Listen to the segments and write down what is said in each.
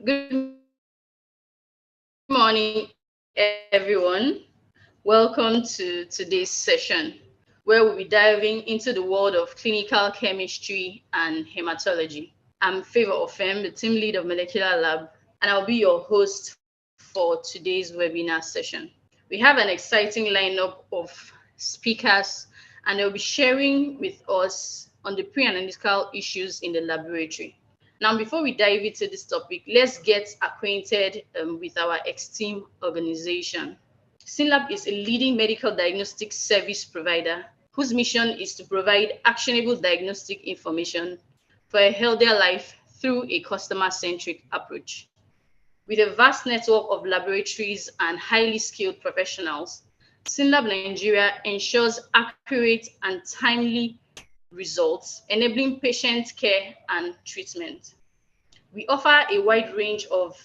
Good morning, everyone. Welcome to today's session, where we'll be diving into the world of clinical chemistry and hematology. I'm Favor Ofem, the team lead of Molecular Lab, and I'll be your host for today's webinar session. We have an exciting lineup of speakers, and they'll be sharing with us on the pre-analytical issues in the laboratory. Now, before we dive into this topic, let's get acquainted with our esteemed organization. SYNLAB is a leading medical diagnostic service provider whose mission is to provide actionable diagnostic information for a healthier life through a customer-centric approach. With a vast network of laboratories and highly skilled professionals, SYNLAB Nigeria ensures accurate and timely results, enabling patient care and treatment. We offer a wide range of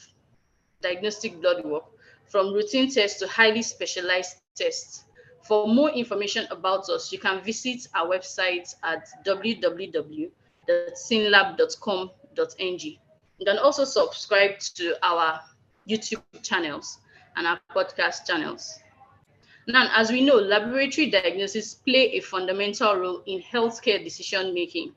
diagnostic blood work, from routine tests to highly specialized tests. For more information about us, you can visit our website at www.synlab.com.ng. You can also subscribe to our YouTube channels and our podcast channels. Now, as we know, laboratory diagnosis play a fundamental role in healthcare decision making.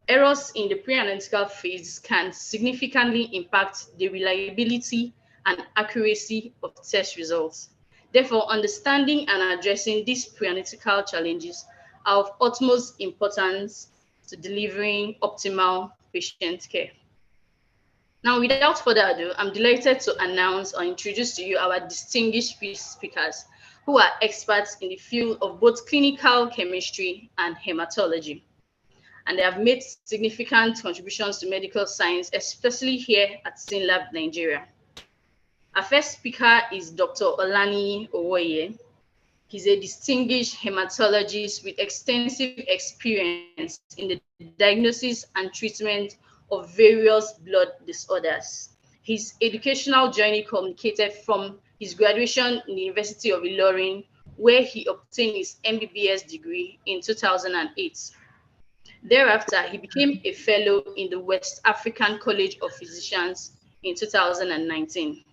Errors in the pre-analytical phase can significantly impact the reliability and accuracy of test results. Therefore, understanding and addressing these pre-analytical challenges are of utmost importance to delivering optimal patient care. Now, without further ado, I'm delighted to announce or introduce to you our distinguished speakers who are experts in the field of both clinical chemistry and hematology. And they have made significant contributions to medical science, especially here at SYNLAB Nigeria. Our first speaker is Dr. Olani Owoye. He's a distinguished hematologist with extensive experience in the diagnosis and treatment of various blood disorders. His educational journey culminated from his graduation in the University of Ilorin, where he obtained his MBBS degree in 2008. Thereafter, he became a fellow in the West African College of Physicians in 2019.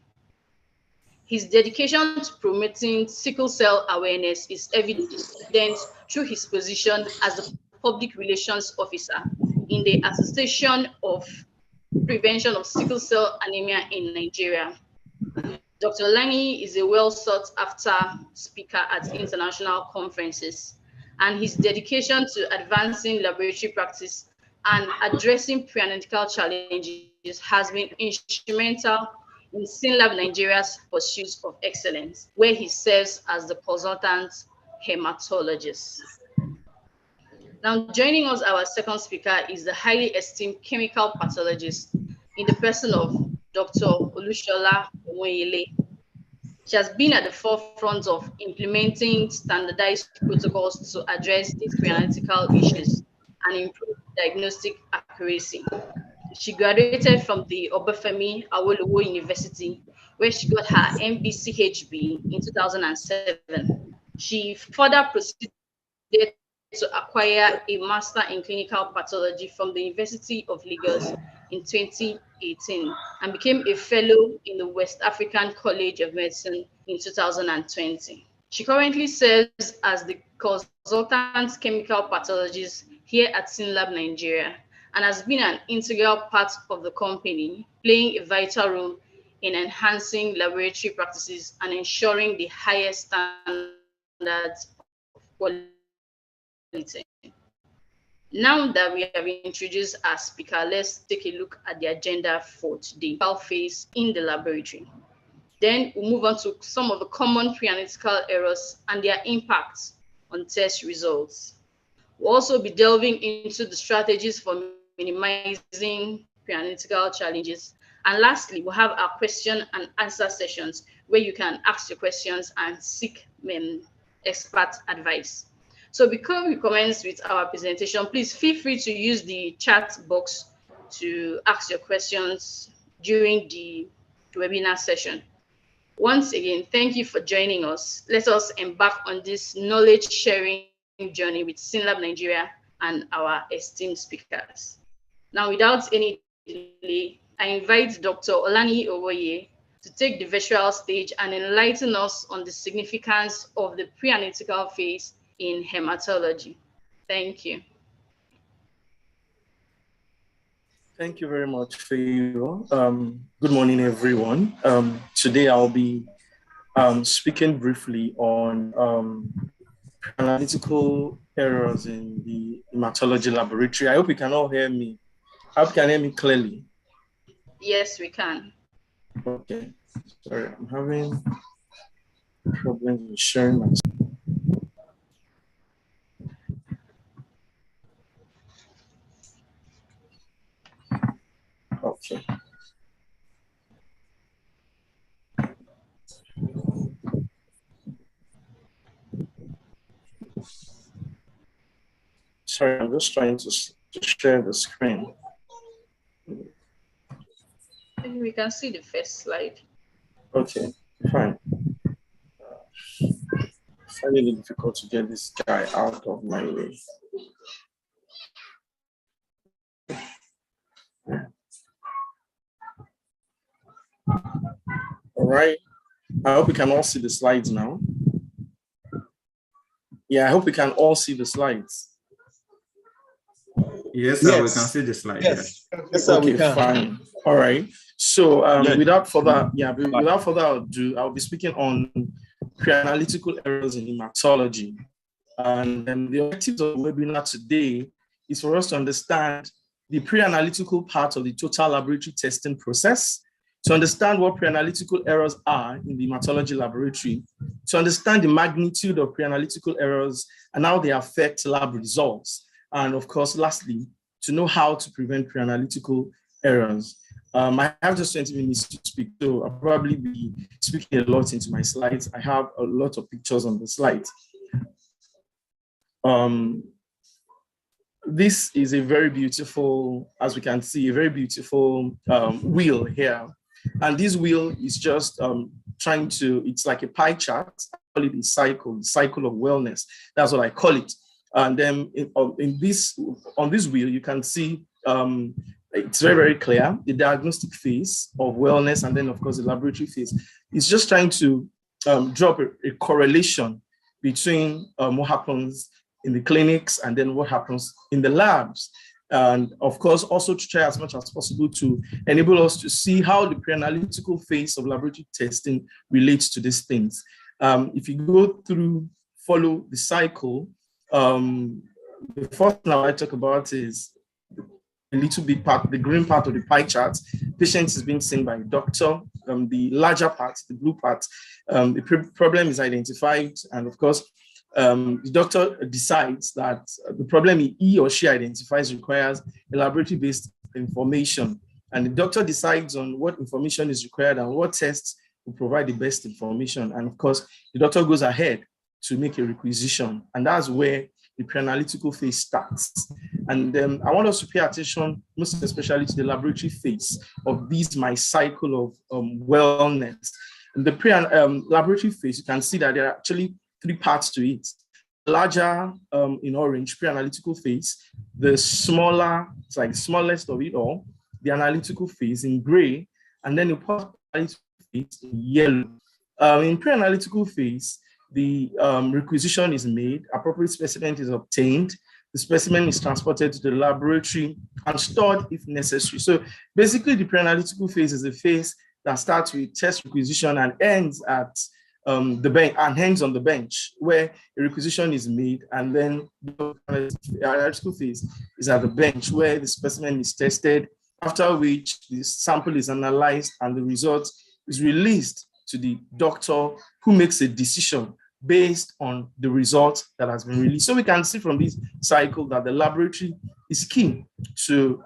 His dedication to promoting sickle cell awareness is evident through his position as the Public Relations Officer in the Association of Prevention of Sickle Cell Anemia in Nigeria. Dr. Lani is a well sought after speaker at international conferences, and his dedication to advancing laboratory practice and addressing pre-analytical challenges has been instrumental in SYNLAB Nigeria's pursuit of excellence, where he serves as the consultant hematologist. Now, joining us, our second speaker is the highly esteemed chemical pathologist in the person of Dr. Olushola Omoyele. She has been at the forefront of implementing standardized protocols to address these pre-analytical issues and improve diagnostic accuracy. She graduated from the Obafemi Awolowo University, where she got her MBCHB in 2007. She further proceeded to acquire a master in clinical pathology from the University of Lagos in 2018 and became a fellow in the West African College of Medicine in 2020. She currently serves as the consultant chemical pathologist here at SYNLAB Nigeria and has been an integral part of the company, playing a vital role in enhancing laboratory practices and ensuring the highest standards of quality. Now that we have introduced our speaker, let's take a look at the agenda for today, phase in the laboratory. Then we'll move on to some of the common pre-analytical errors and their impacts on test results. We'll also be delving into the strategies for minimizing pre-analytical challenges. And lastly, we'll have our question and answer sessions where you can ask your questions and seek expert advice. So before we commence with our presentation, please feel free to use the chat box to ask your questions during the webinar session. Once again, thank you for joining us. Let us embark on this knowledge sharing journey with SYNLAB Nigeria and our esteemed speakers. Now, without any delay, I I invite Dr. Olani Owoye to take the virtual stage and enlighten us on the significance of the pre-analytical phase in hematology. Thank you. Thank you very much, Fayo. Good morning, everyone. Today I'll be speaking briefly on analytical errors in the hematology laboratory. I hope you can all hear me. I hope you can hear me clearly. Yes, we can. Okay. Sorry, I'm having problems with sharing my screen. Okay. Sorry, I'm just trying to share the screen. We can see the first slide. Okay, fine. Finding it difficult to get this guy out of my way. All right. I hope we can all see the slides now. Yeah, I hope we can all see the slides. Yes, sir, we can see the slide. Yes, yes sir, okay, we can. Fine. All right. So without further ado, I'll be speaking on pre-analytical errors in hematology. And the objectives of the webinar today is for us to understand the pre-analytical part of the total laboratory testing process, to understand what pre-analytical errors are in the hematology laboratory, to understand the magnitude of pre-analytical errors and how they affect lab results. And of course, lastly, to know how to prevent pre-analytical errors. I have just 20 minutes to speak, so I'll probably be speaking a lot into my slides. I have a lot of pictures on the slides. This is a very beautiful, as we can see, a very beautiful wheel here. And this wheel is just it's like a pie chart. I call it the cycle of wellness. That's what I call it. And then on this wheel, you can see it's very, very clear, the diagnostic phase of wellness, and then of course the laboratory phase. It's just trying to drop a correlation between what happens in the clinics and then what happens in the labs. And of course, also to try as much as possible to enable us to see how the pre-analytical phase of laboratory testing relates to these things. If you go through, follow the cycle, the first thing I want to talk about is a little bit part, the green part of the pie chart. Patient is being seen by a doctor. The larger part, the blue part, the problem is identified, and of course, the doctor decides that the problem he or she identifies requires a laboratory-based information, and the doctor decides on what information is required and what tests will provide the best information. And of course, the doctor goes ahead to make a requisition, and that's where the pre-analytical phase starts. And I want us to pay attention, most especially to the laboratory phase of my cycle of wellness. In the laboratory phase, you can see that there are actually three parts to it. Larger in orange, pre-analytical phase. The smaller, it's like the smallest of it all, the analytical phase in gray, and then the post-analytical phase in yellow. In pre-analytical phase, the requisition is made, appropriate specimen is obtained, the specimen is transported to the laboratory and stored if necessary. So basically, the pre-analytical phase is a phase that starts with test requisition and ends at the bench and hangs on the bench where a requisition is made, and then the analytical phase is at the bench where the specimen is tested, after which the sample is analyzed and the result is released to the doctor, who makes a decision based on the result that has been released. So we can see from this cycle that the laboratory is key to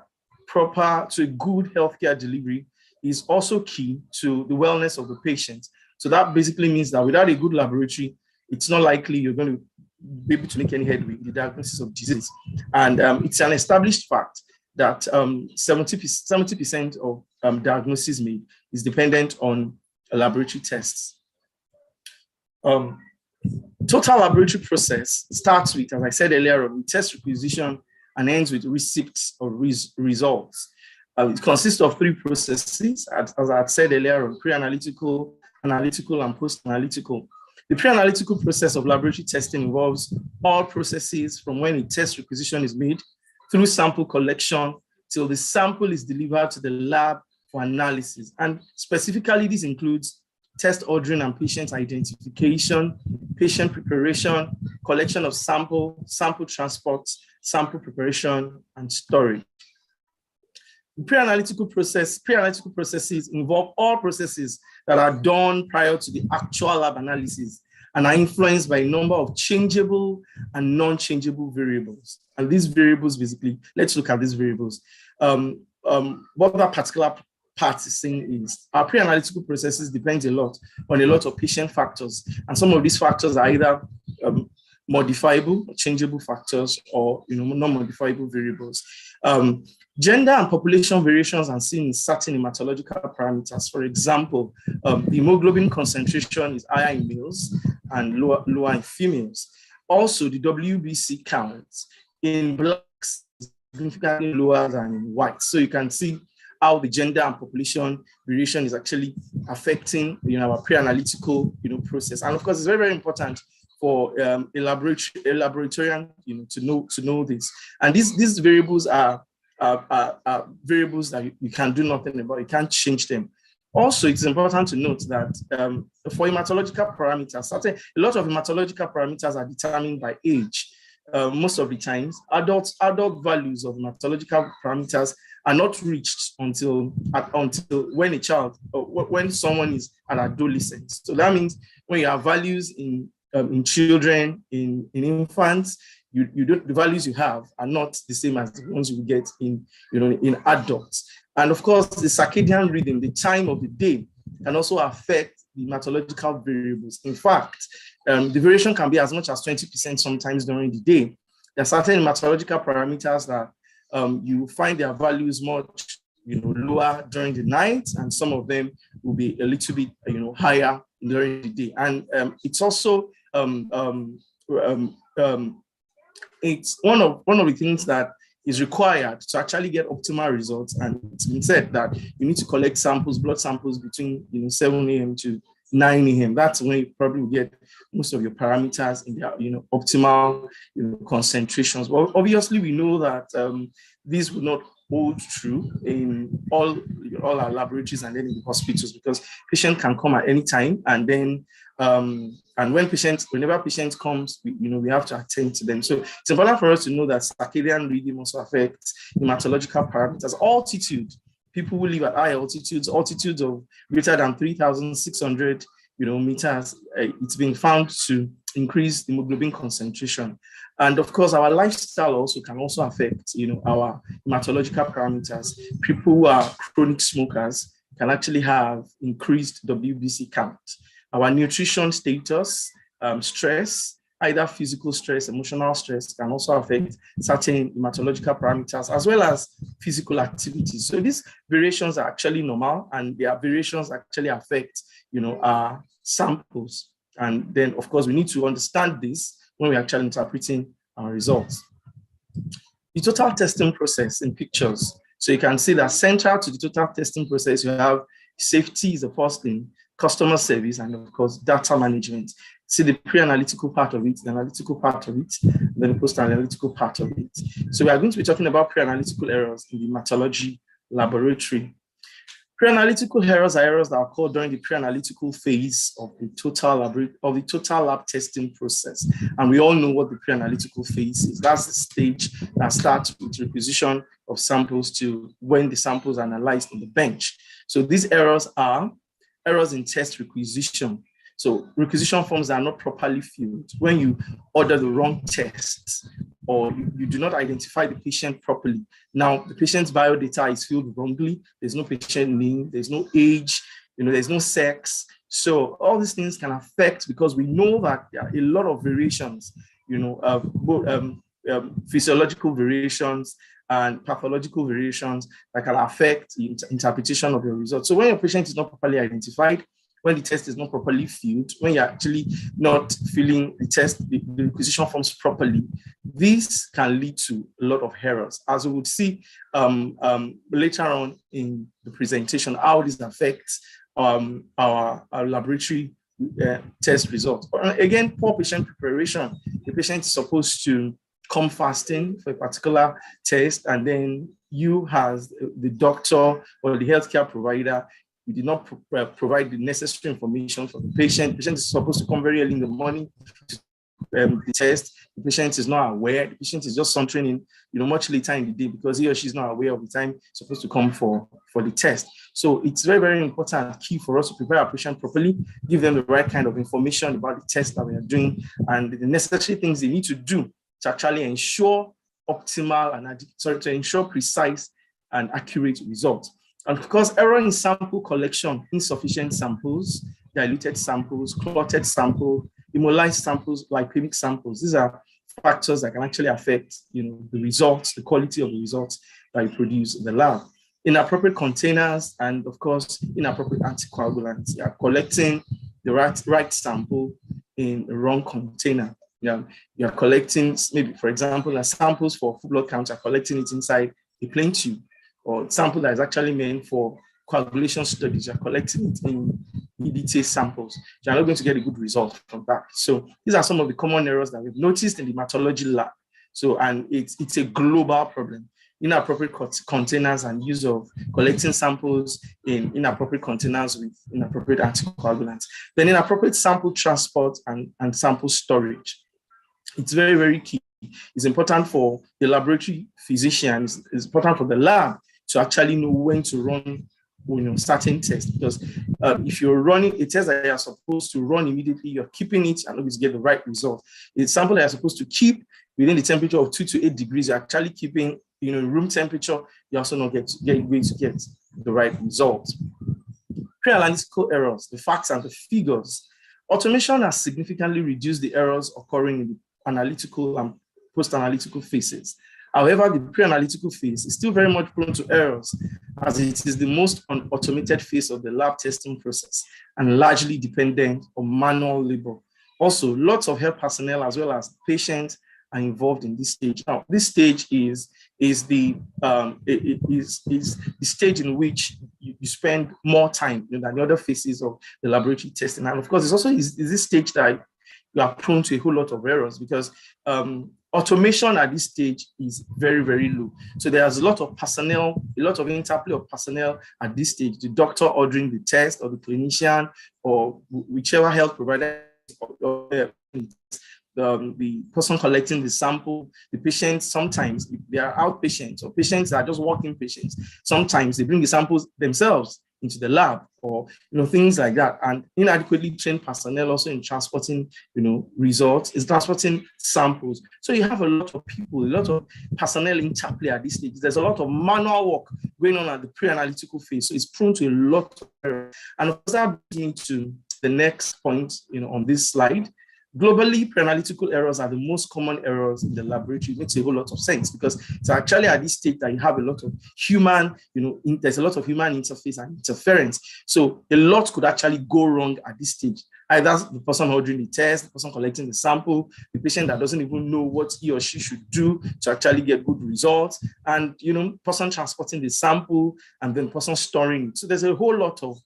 a good healthcare delivery, is also key to the wellness of the patient. So that basically means that without a good laboratory, it's not likely you're going to be able to make any headway in the diagnosis of disease. And it's an established fact that 70% of diagnosis made is dependent on laboratory tests. Total laboratory process starts with, as I said earlier, on test requisition and ends with receipts of results. It consists of three processes, as I had said earlier, on pre-analytical, analytical, and post-analytical. The pre-analytical process of laboratory testing involves all processes from when a test requisition is made through sample collection till the sample is delivered to the lab for analysis. And specifically, this includes test ordering and patient identification, patient preparation, collection of sample transport, sample preparation, and storage. Pre-analytical processes involve all processes that are done prior to the actual lab analysis and are influenced by a number of changeable and non-changeable variables. And these variables, basically, let's look at these variables. What that particular part is saying is our pre-analytical processes depend a lot on a lot of patient factors. And some of these factors are either modifiable, changeable factors, or non-modifiable variables. Gender and population variations are seen in certain hematological parameters. For example, the hemoglobin concentration is higher in males and lower in females. Also, the WBC count in blacks is significantly lower than in whites. So you can see how the gender and population variation is actually affecting our pre-analytical process. And of course, it's very, very important for a laboratorian to know this. And these variables are variables that you can do nothing about. You can't change them. Also, it's important to note that for hematological parameters, a lot of hematological parameters are determined by age. Most of the times, adult values of hematological parameters are not reached until when someone is an adolescent. So that means when you have values in children, in infants, the values you have are not the same as the ones you get in adults. And of course, the circadian rhythm, the time of the day, can also affect the hematological variables. In fact, the variation can be as much as 20% sometimes during the day. There are certain hematological parameters that you find their values much lower during the night, and some of them will be a little bit higher during the day. And it's also it's one of the things that is required to actually get optimal results. And it's been said that you need to collect blood samples between 7 a.m. to 9 a.m. That's when you probably will get most of your parameters in their optimal concentrations. Well, obviously we know that this will not hold true in all our laboratories and then in the hospitals, because patients can come at any time, and then and whenever patients comes, we have to attend to them. So it's important for us to know that circadian rhythm also affects hematological parameters. Altitude, people who live at high altitudes of greater than 3,600 meters, it's been found to increase hemoglobin concentration. And of course, our lifestyle can affect our hematological parameters. People who are chronic smokers can actually have increased WBC count. Our nutrition status, stress, either physical stress, emotional stress, can also affect certain hematological parameters, as well as physical activities. So these variations are actually normal, and their variations actually affect our samples. And then, of course, we need to understand this when we're actually interpreting our results. The total testing process in pictures. So you can see that central to the total testing process, you have safety is the first thing, customer service, and of course, data management. See the pre-analytical part of it, the analytical part of it, then the post-analytical part of it. So we are going to be talking about pre-analytical errors in the hematology laboratory. Pre-analytical errors are errors that occur during the pre-analytical phase of the total lab testing process. And we all know what the pre-analytical phase is. That's the stage that starts with requisition of samples to when the samples are analyzed on the bench. So these errors are errors in test requisition. So requisition forms are not properly filled. When you order the wrong tests, or you do not identify the patient properly. Now, the patient's biodata is filled wrongly. There's no patient name, there's no age, there's no sex. So all these things can affect, because we know that there are a lot of variations, physiological variations and pathological variations that can affect the interpretation of your results. So when your patient is not properly identified, when the test is not properly filled, when you're actually not filling the test, the requisition forms properly, this can lead to a lot of errors. As we would see later on in the presentation, how this affects our laboratory test results. Again, poor patient preparation. The patient is supposed to come fasting for a particular test, and then you as the doctor or the healthcare provider, you did not provide the necessary information for the patient. The patient is supposed to come very early in the morning to the test. The patient is not aware. The patient is just sauntering in, much later in the day because he or she is not aware of the time supposed to come for the test. So it's very, very important and key for us to prepare our patient properly, give them the right kind of information about the test that we are doing and the necessary things they need to do to actually ensure optimal and to ensure precise and accurate results. And because error in sample collection, insufficient samples, diluted samples, clotted sample, hemolyzed samples, lipemic samples, these are factors that can actually affect, the results, the quality of the results that you produce in the lab. Inappropriate containers and, of course, inappropriate anticoagulants. You are collecting the right sample in the wrong container. You're collecting, maybe, for example, samples for full blood count, you're collecting it inside a plain tube, or sample that is actually meant for coagulation studies, you're collecting it in EDTA samples. You're not going to get a good result from that. So these are some of the common errors that we've noticed in the hematology lab. So, and it's a global problem. Inappropriate containers and use of collecting samples in inappropriate containers with inappropriate anticoagulants. Then inappropriate sample transport and sample storage. It's very, very key. It's important for the laboratory physicians, it's important for the lab to actually know when to run certain tests, because if you're running a test that you're supposed to run immediately, you're keeping it and always get the right result. It's sample that you're supposed to keep within the temperature of 2 to 8 degrees, you're actually keeping room temperature, you're also not going to get the right result. Pre-analytical errors, the facts and the figures. Automation has significantly reduced the errors occurring in the analytical and post-analytical phases. However, the pre-analytical phase is still very much prone to errors, as it is the most automated phase of the lab testing process and largely dependent on manual labor. Also, lots of health personnel as well as patients are involved in this stage. Now, this stage is the stage in which you spend more time than the other phases of the laboratory testing. And of course, it's also this stage that you are prone to a whole lot of errors because automation at this stage is very, very low. So there's a lot of personnel, a lot of interplay of personnel at this stage, the doctor ordering the test or the clinician or whichever health provider, the person collecting the sample, the patient, sometimes if they are outpatients or patients that are just walking patients, sometimes they bring the samples themselves into the lab or things like that, and inadequately trained personnel also in transporting results, is transporting samples. So you have a lot of people, a lot of personnel interplay at this stage. There's a lot of manual work going on at the pre-analytical phase, so it's prone to a lot of error. And of course, that brings me to the next point on this slide. Globally, pre-analytical errors are the most common errors in the laboratory. It makes a whole lot of sense because it's actually at this stage that you have a lot of human, there's a lot of human interface and interference. So a lot could actually go wrong at this stage. Either the person ordering the test, the person collecting the sample, the patient that doesn't even know what he or she should do to actually get good results, and person transporting the sample and then person storing it. So there's a whole lot of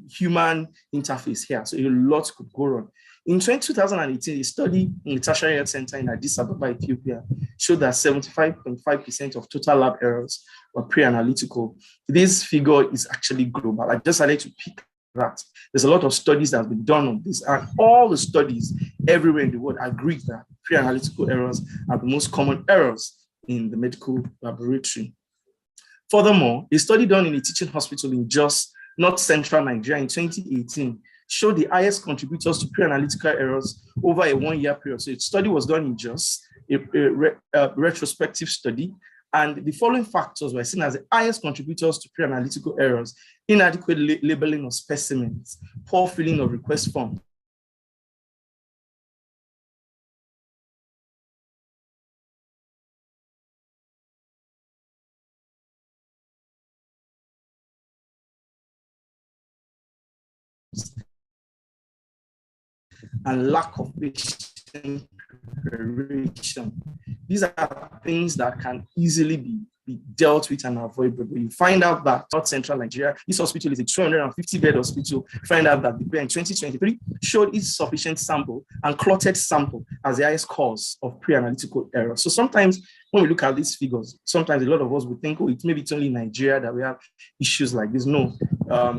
human interface here. So a lot could go wrong. In 2018, a study in the Tertiary Health Center in Addis Ababa, Ethiopia, showed that 75.5% of total lab errors were pre-analytical. This figure is actually global. I just decided to pick that. There's a lot of studies that have been done on this, and all the studies everywhere in the world agree that pre-analytical errors are the most common errors in the medical laboratory. Furthermore, a study done in a teaching hospital in Jos, North Central Nigeria in 2018 showed the highest contributors to pre-analytical errors over a 1-year period. So the study was done in Jos, a retrospective study, and the following factors were seen as the highest contributors to pre-analytical errors: inadequate labeling of specimens, poor filling of request forms, and lack of patient preparation. These are things that can easily be dealt with and avoided. But you find out that North Central Nigeria, this hospital is a 250-bed hospital. Find out that the bed in 2023 showed insufficient sample and clotted sample as the highest cause of pre-analytical error. So sometimes when we look at these figures, sometimes a lot of us would think, oh, it's only Nigeria that we have issues like this. No,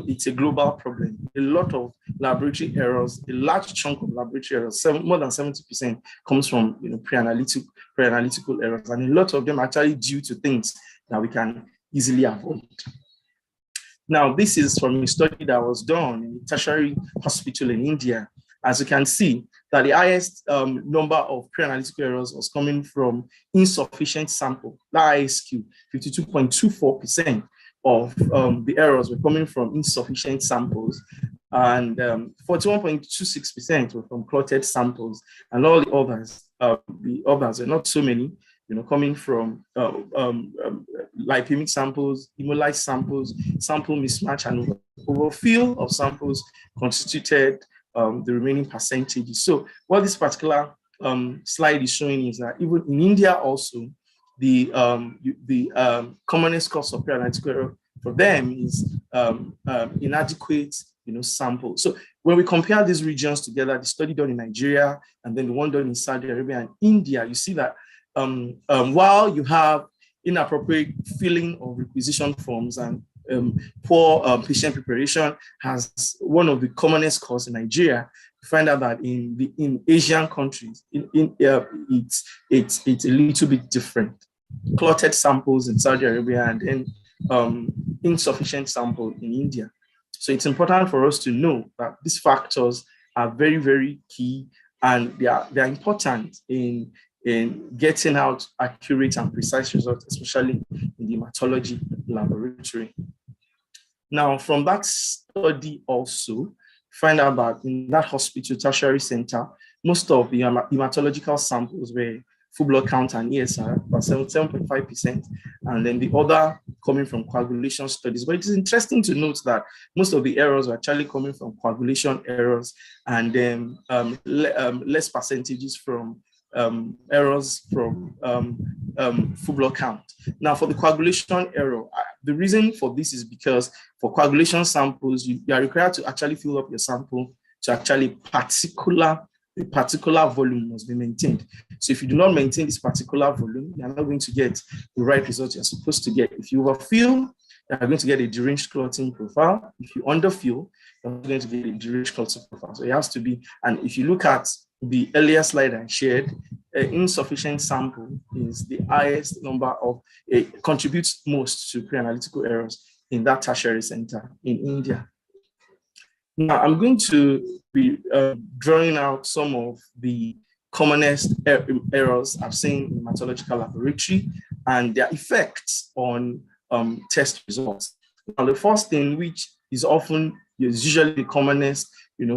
it's a global problem. A lot of laboratory errors, a large chunk of laboratory errors, more than 70% comes from pre-analytical errors, and a lot of them are actually due to things that we can easily avoid. Now, this is from a study that was done in a tertiary hospital in India. As you can see, that the highest number of pre-analytical errors was coming from insufficient sample, the ISQ, 52.24% of the errors were coming from insufficient samples, and 41.26% were from clotted samples, and all the others are not so many, coming from lipemic samples, hemolyzed samples, sample mismatch, and overfill of samples constituted the remaining percentages. So what this particular slide is showing is that even in India also, the commonest cause of pre-analytical error for them is inadequate sample. So when we compare these regions together, the study done in Nigeria and then the one done in Saudi Arabia and India, you see that while you have inappropriate filling of requisition forms and poor patient preparation has one of the commonest causes in Nigeria, you find out that in Asian countries, it's a little bit different. Clotted samples in Saudi Arabia and then insufficient sample in India. So it's important for us to know that these factors are very, very key, and they are important in getting out accurate and precise results, especially in the hematology laboratory. Now, from that study also, find out that in that hospital tertiary center, most of the hematological samples were full blood count and ESR, about 7.5%, and then the other coming from coagulation studies. But it is interesting to note that most of the errors were actually coming from coagulation errors, and then less percentages from errors from full blood count. Now, for the coagulation error, the reason for this is because for coagulation samples, you are required to actually fill up your sample to actually the particular volume must be maintained. So if you do not maintain this particular volume, you're not going to get the right results you're supposed to get. If you overfill, you're going to get a deranged clotting profile. If you underfill, you're going to get a deranged clotting profile. So it has to be, and if you look at the earlier slide I shared, insufficient sample is the highest number of, contributes most to pre-analytical errors in that tertiary center in India. Now, I'm going to be drawing out some of the commonest errors I've seen in hematological laboratory and their effects on test results. Now, the first thing, which is usually the commonest,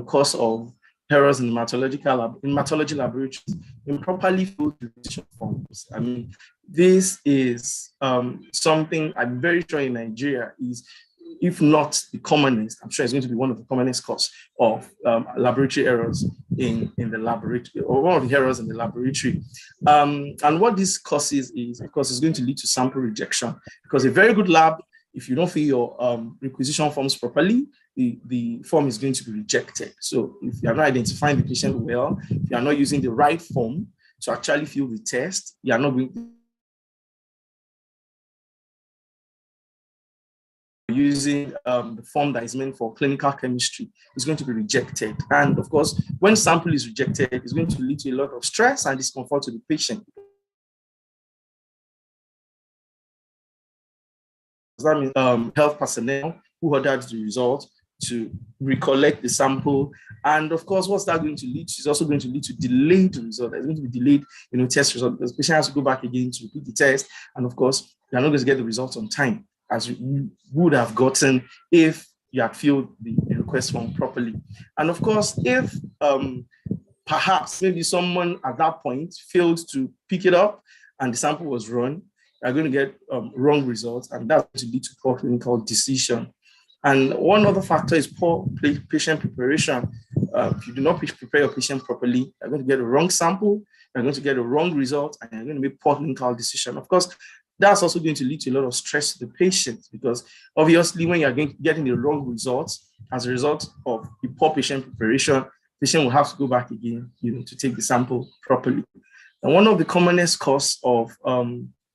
cause of errors in hematology laboratories, improperly filled requisition forms. I mean, this is something I'm very sure in Nigeria is, if not the commonest, I'm sure it's going to be one of the commonest causes of laboratory errors in the laboratory, or one of the errors in the laboratory. And what this causes is, because it's going to lead to sample rejection. Because a very good lab, if you don't fill your requisition forms properly, the form is going to be rejected. So if you are not identifying the patient well, if you are not using the right form to actually fill the test, you are not going to using the form that is meant for clinical chemistry is going to be rejected. And of course, when sample is rejected, it's going to lead to a lot of stress and discomfort to the patient. That means health personnel who ordered the result to recollect the sample. And of course, what's that going to lead to? Is also going to lead to delayed result. There's going to be delayed, test result, because the patient has to go back again to repeat the test. And of course, you're not going to get the results on time, as you would have gotten if you had filled the request form properly. And of course, if perhaps maybe someone at that point failed to pick it up and the sample was run, you're going to get wrong results, and that's going to lead to poor clinical decision. And one other factor is poor patient preparation. If you do not prepare your patient properly, you're going to get a wrong sample, you're going to get a wrong result, and you're going to make poor clinical decision. Of course, that's also going to lead to a lot of stress to the patient, because obviously when you're getting the wrong results as a result of the poor patient preparation, the patient will have to go back again, to take the sample properly. And one of the commonest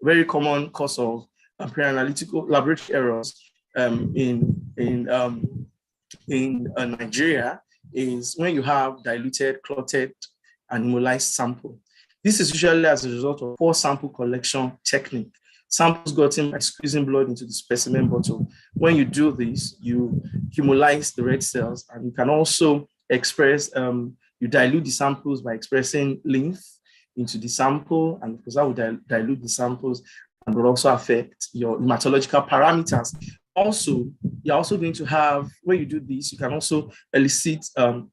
very common cause of pre-analytical laboratory errors in Nigeria is when you have diluted, clotted, and hemolyzed sample. This is usually as a result of poor sample collection technique. Samples gotten by squeezing blood into the specimen bottle. When you do this, you hemolyze the red cells, and you can also you dilute the samples by expressing lymph into the sample, and because that will dilute the samples and will also affect your hematological parameters. Also, you're also going to have, when you do this, you can also elicit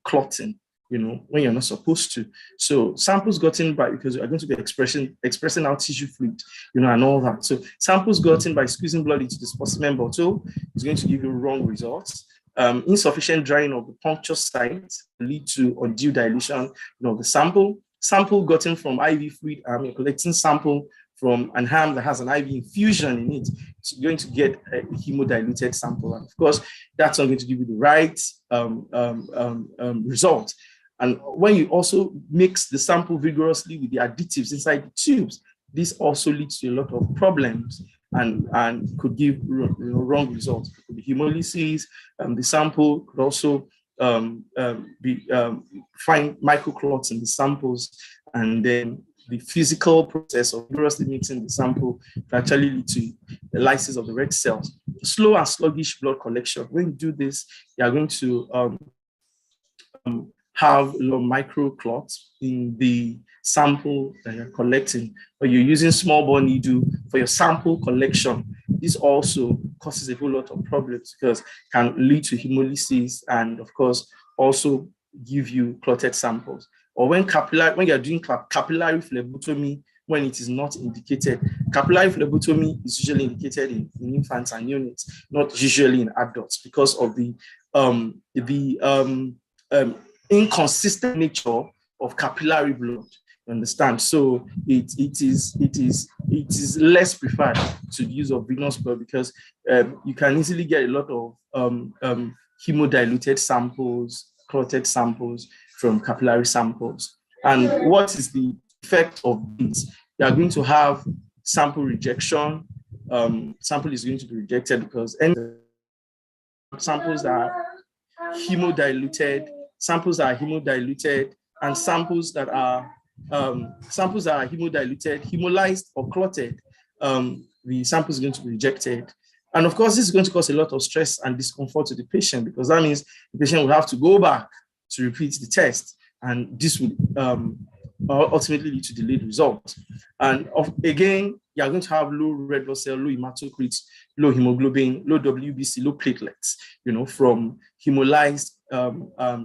clotting, when you're not supposed to. So samples gotten because you're going to be expressing out tissue fluid, and all that. So samples gotten by squeezing blood into the specimen bottle is going to give you wrong results. Insufficient drying of the puncture site lead to undue dilution of the sample. Sample gotten from IV fluid, you're collecting sample from an arm that has an IV infusion in it, it's going to get a hemodiluted sample. And of course, that's not going to give you the right result. And when you also mix the sample vigorously with the additives inside the tubes, this also leads to a lot of problems and could give wrong results. It could be hemolysis, the sample could also find microclots in the samples, and then the physical process of vigorously mixing the sample can actually lead to the lysis of the red cells. Slow and sluggish blood collection. When you do this, you are going to have a lot of microclots in the sample that you're collecting, or you're using small bore needle for your sample collection. This also causes a whole lot of problems because it can lead to hemolysis and, of course, also give you clotted samples. Or when you're doing capillary phlebotomy, when it is not indicated. Capillary phlebotomy is usually indicated in infants and neonates, not usually in adults, because of the inconsistent nature of capillary blood. You understand? So it is less preferred to the use of venous blood, because you can easily get a lot of hemodiluted samples, clotted samples from capillary samples. And what is the effect of this? You are going to have sample rejection. Sample is going to be rejected because any samples that are hemodiluted, and samples that are hemodiluted, hemolyzed, or clotted, the sample is going to be rejected. And of course, this is going to cause a lot of stress and discomfort to the patient, because that means the patient will have to go back to repeat the test, and this will ultimately lead to delayed results. And again, you're going to have low red blood cell, low hematocrits, low hemoglobin, low WBC, low platelets, from hemolyzed,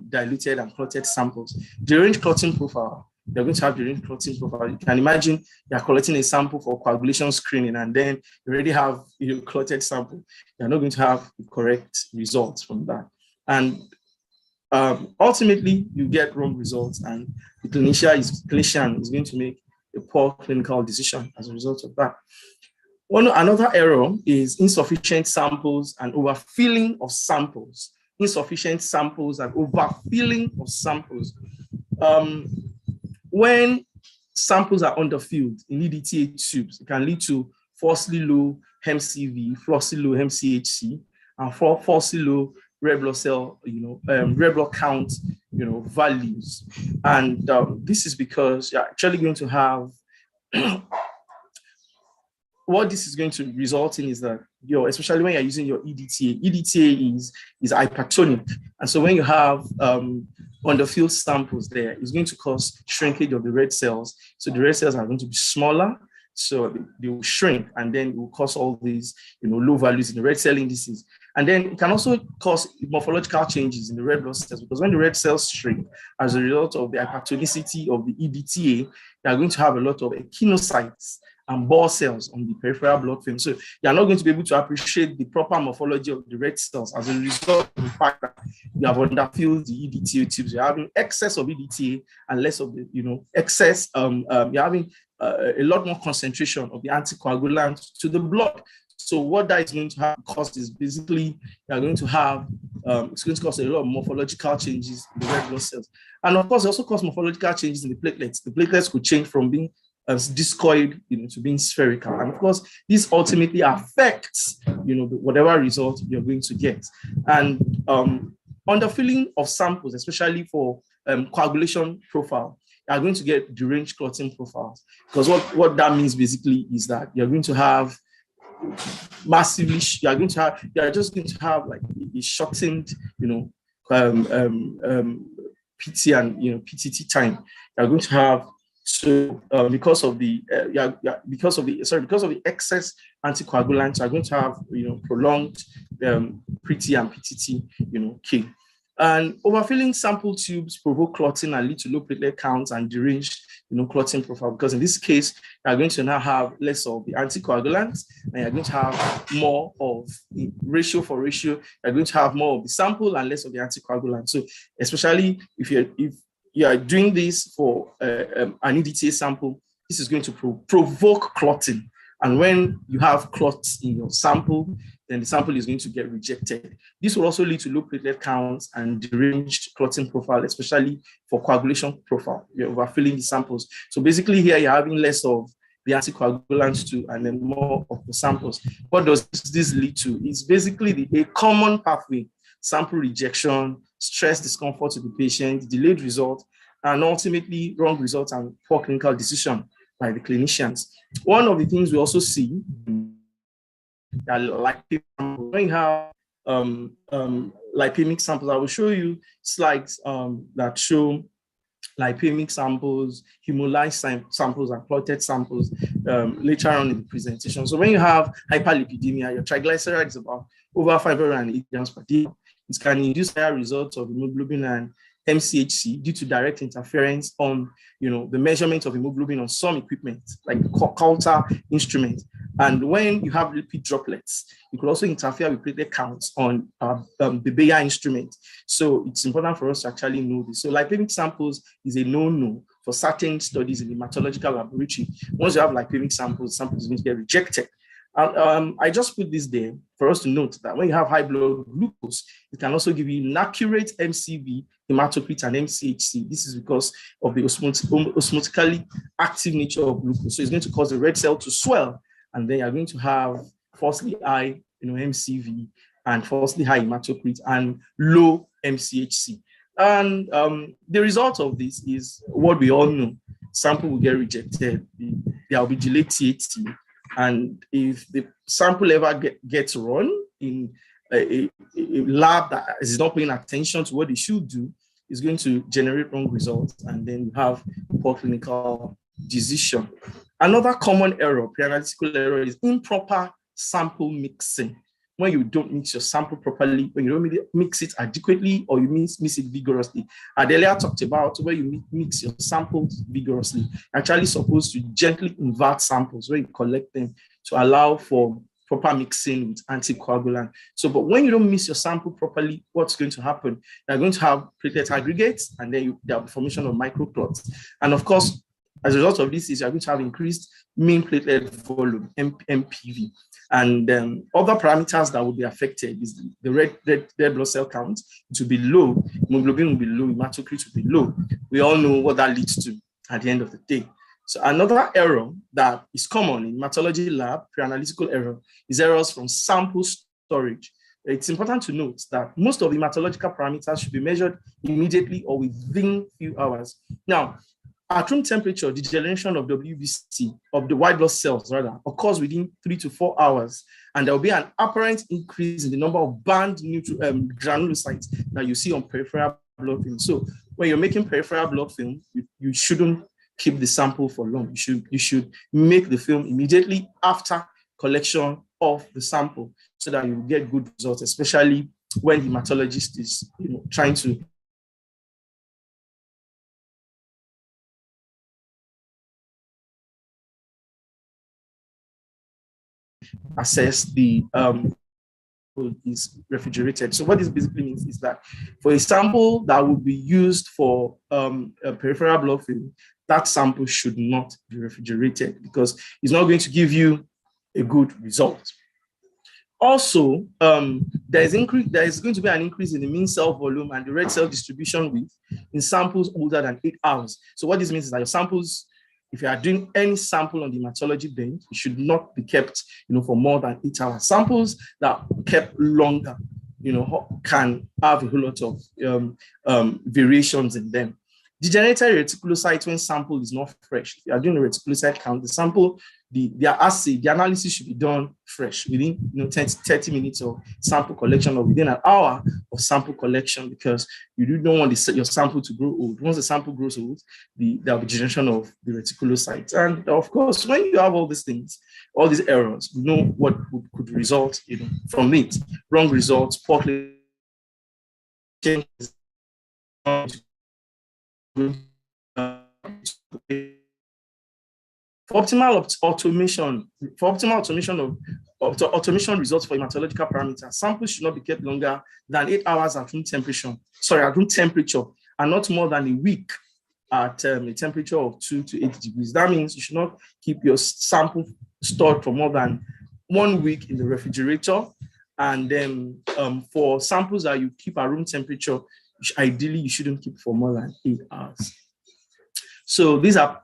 diluted, and clotted samples. Deranged clotting profile. You're going to have deranged clotting profile. You can imagine you're collecting a sample for coagulation screening, and then you already have a clotted sample. You're not going to have the correct results from that. And ultimately, you get wrong results, and the clinician is going to make a poor clinical decision as a result of that. Another error is insufficient samples and overfilling of samples. Insufficient samples and overfilling of samples. When samples are underfilled in EDTA tubes, it can lead to falsely low HemCV, falsely low HemCHC, and falsely low red blood cell, red blood count, values. And this is because you're actually going to have, what this is going to result in is that especially when you're using your EDTA is hypertonic. And so when you have underfilled samples there, it's going to cause shrinkage of the red cells. So the red cells are going to be smaller, so they will shrink, and then it will cause all these low values in the red cell indices. And then it can also cause morphological changes in the red blood cells, because when the red cells shrink as a result of the hypertonicity of the EDTA, you are going to have a lot of echinocytes and Bohr cells on the peripheral blood film. So you are not going to be able to appreciate the proper morphology of the red cells as a result of the fact that you have underfilled the EDTA tubes. You're having excess of EDTA and less of the, excess, you're having a lot more concentration of the anticoagulant to the blood. So what that is going to have cost is basically you're going to have, it's going to cause a lot of morphological changes in the red blood cells. And of course, it also cause morphological changes in the platelets. The platelets could change from being discoid, to being spherical. And of course, this ultimately affects, whatever result you're going to get. And underfilling of samples, especially for coagulation profile, are going to get deranged clotting profiles. Because what that means basically is that you're going to have massively, you're just going to have like a shortened, PT and PTT time. You're going to have because of the excess anticoagulants, you're going to have prolonged PT and PTT K. And overfilling sample tubes provoke clotting and lead to low platelet counts and deranged clotting profile, because in this case, you're going to now have less of the anticoagulants and you're going to have more of the ratio for ratio. You're going to have more of the sample and less of the anticoagulants. So especially if you are doing this for an EDTA sample, this is going to provoke clotting. And when you have clots in your sample, then the sample is going to get rejected. This will also lead to low platelet counts and deranged clotting profile, especially for coagulation profile. You're overfilling the samples. So basically here you're having less of the anticoagulants too, and then more of the samples. What does this lead to? It's basically a common pathway: sample rejection, stress, discomfort to the patient, delayed result, and ultimately wrong results and poor clinical decision by the clinicians. One of the things we also see, like when you have lipemic samples, I will show you slides that show lipemic samples, hemolyzed samples, and clotted samples later on in the presentation. So when you have hyperlipidemia, your triglyceride is about over 508 grams per day. It can induce higher results of hemoglobin and MCHC due to direct interference on, the measurement of hemoglobin on some equipment, like the Coulter instrument. And when you have lipid droplets, it could also interfere with platelet counts on the Bayer instrument. So it's important for us to actually know this. So lipemic samples is a no-no for certain studies in the hematological laboratory. Once you have lipemic samples, the sample is going to get rejected. I just put this there for us to note that when you have high blood glucose, it can also give you inaccurate MCV, hematocrit, and MCHC. This is because of the osmotically active nature of glucose. So it's going to cause the red cell to swell, and then you're going to have falsely high MCV and falsely high hematocrit and low MCHC. And the result of this is what we all know: sample will get rejected, there will be delayed TAT. And if the sample ever gets run in a lab that is not paying attention to what they should do, it's going to generate wrong results, and then you have poor clinical decision. Another common error, pre-analytical error, is improper sample mixing. When you don't mix your sample properly, when you don't mix it adequately, or you mix it vigorously. I earlier talked about where you mix your samples vigorously. You're actually supposed to gently invert samples where you collect them to allow for proper mixing with anticoagulant. So, but when you don't mix your sample properly, what's going to happen? You're going to have platelet aggregates, and then there will be formation of microclots. And of course, as a result of this, you're going to have increased mean platelet volume, MPV. And other parameters that will be affected is the red blood cell count. It will be low, hemoglobin will be low, hematocrit will be low. We all know what that leads to at the end of the day. So another error that is common in hematology lab, pre-analytical error, is errors from sample storage. It's important to note that most of the hematological parameters should be measured immediately or within few hours. Now, at room temperature, the degeneration of WBC, of the white blood cells rather, occurs within 3 to 4 hours, and there will be an apparent increase in the number of band granulocytes that you see on peripheral blood film. So when you're making peripheral blood film, you shouldn't keep the sample for long. You should make the film immediately after collection of the sample so that you get good results, especially when the hematologist is trying to assess the is refrigerated. So what this basically means is that for a sample that would be used for a peripheral blood film, that sample should not be refrigerated because it's not going to give you a good result. Also, there is going to be an increase in the mean cell volume and the red cell distribution width in samples older than 8 hours. So what this means is that your samples, if you are doing any sample on the hematology bench, it should not be kept, for more than 8 hours. Samples that kept longer, can have a whole lot of variations in them. Degenerated reticulocyte when sample is not fresh. If you are doing a reticulocyte count, the sample, the assay, the analysis should be done fresh within 30 minutes of sample collection or within an hour of sample collection, because you don't want your sample to grow old. Once the sample grows old, there'll be degeneration of the reticulocytes. And of course, when you have all these things, all these errors, we know what could result from it. Wrong results, poor changes. For optimal automation results for hematological parameters, samples should not be kept longer than 8 hours at room temperature, and not more than a week at a temperature of 2 to 8 degrees. That means you should not keep your sample stored for more than 1 week in the refrigerator. And then for samples that you keep at room temperature, ideally you shouldn't keep for more than 8 hours. So these are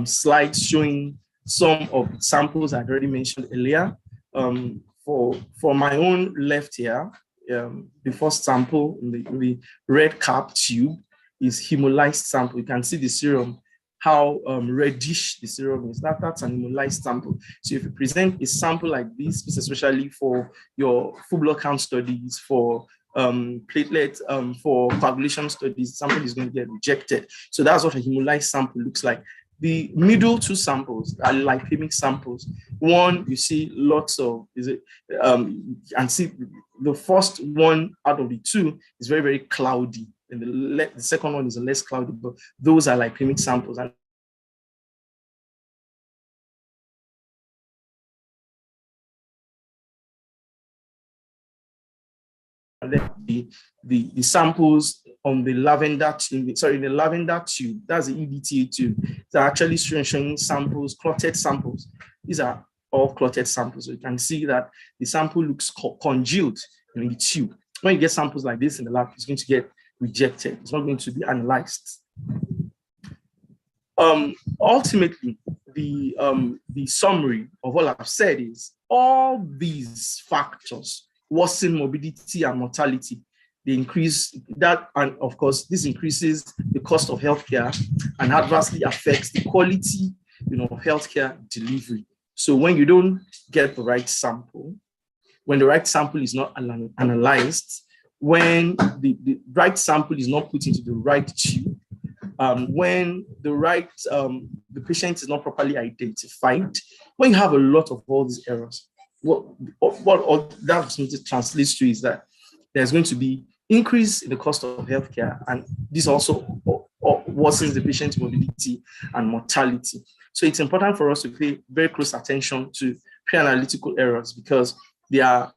slides showing some of the samples I'd already mentioned earlier. For my own left here, the first sample in the red cap tube is hemolyzed sample. You can see the serum, how reddish the serum is. That's an hemolyzed sample. So if you present a sample like this especially for your full blood count studies, for platelet, for coagulation studies, the sample is going to get rejected. So that's what a hemolyzed sample looks like. The middle two samples are lipemic samples. One, you see lots of, and see the first one out of the two is very, very cloudy. And the second one is less cloudy, but those are lipemic samples. And the samples on the lavender, the lavender tube, that's the EDTA tube, they're actually showing samples, clotted samples. These are all clotted samples. So you can see that the sample looks congealed in the tube. When you get samples like this in the lab, it's going to get rejected. It's not going to be analyzed. Ultimately, the summary of what I've said is all these factors worsen morbidity and mortality. They increase that, and of course, this increases the cost of healthcare and adversely affects the quality, of healthcare delivery. So when you don't get the right sample, when the right sample is not analyzed, when the right sample is not put into the right tube, when the patient is not properly identified, when you have a lot of all these errors, what that translates to is that there's going to be increase in the cost of healthcare, and this also worsens the patient's morbidity and mortality. So it's important for us to pay very close attention to pre-analytical errors, because they are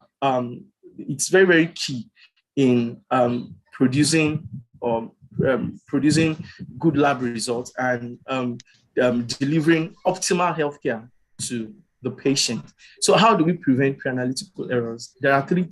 it's very, very key in producing good lab results and delivering optimal healthcare to the patient. So how do we prevent pre-analytical errors? There are three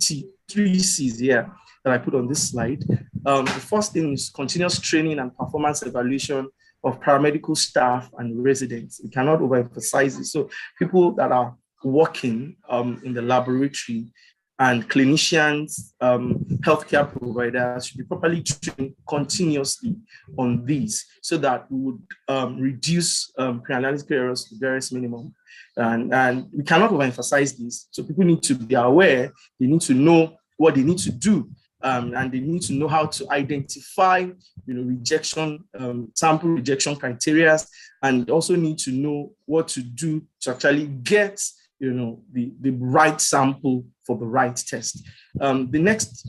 C's here that I put on this slide. The first thing is continuous training and performance evaluation of paramedical staff and residents. We cannot overemphasize it. So people that are working in the laboratory and clinicians, healthcare providers should be properly trained continuously on these, so that we would reduce pre-analytical errors to the barest minimum. And we cannot overemphasize this. So people need to be aware, they need to know what they need to do, and they need to know how to identify, rejection, sample rejection criteria, and also need to know what to do to actually get the right sample for the right test. The next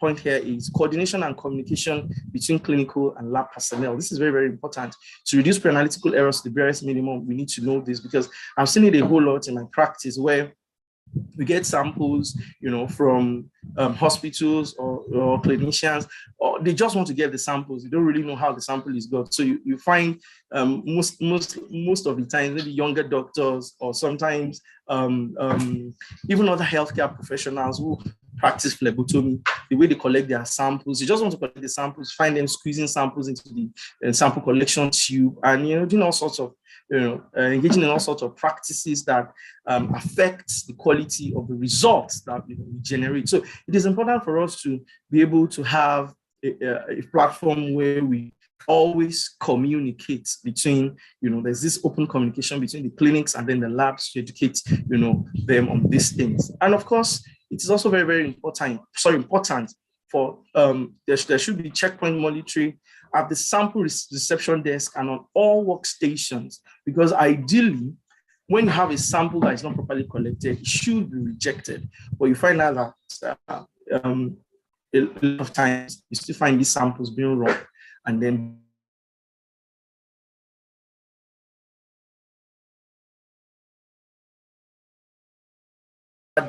point here is coordination and communication between clinical and lab personnel. This is very, very important. To reduce pre-analytical errors to the barest minimum, we need to know this, because I've seen it a whole lot in my practice where we get samples, from hospitals or clinicians, or they just want to get the samples. They don't really know how the sample is got. So you find most of the time, maybe younger doctors, or sometimes even other healthcare professionals who practice phlebotomy, the way they collect their samples, they just want to collect the samples, find them squeezing samples into the sample collection tube, and doing all sorts of engaging in all sorts of practices that affect the quality of the results that we generate. So it is important for us to be able to have a platform where we always communicate between, there's this open communication between the clinics and then the labs to educate, them on these things. And of course, it is also very, very important for, there should be checkpoint monitoring at the sample reception desk and on all workstations, because ideally, when you have a sample that is not properly collected, it should be rejected. But you find out that a lot of times you still find these samples being wrong, and then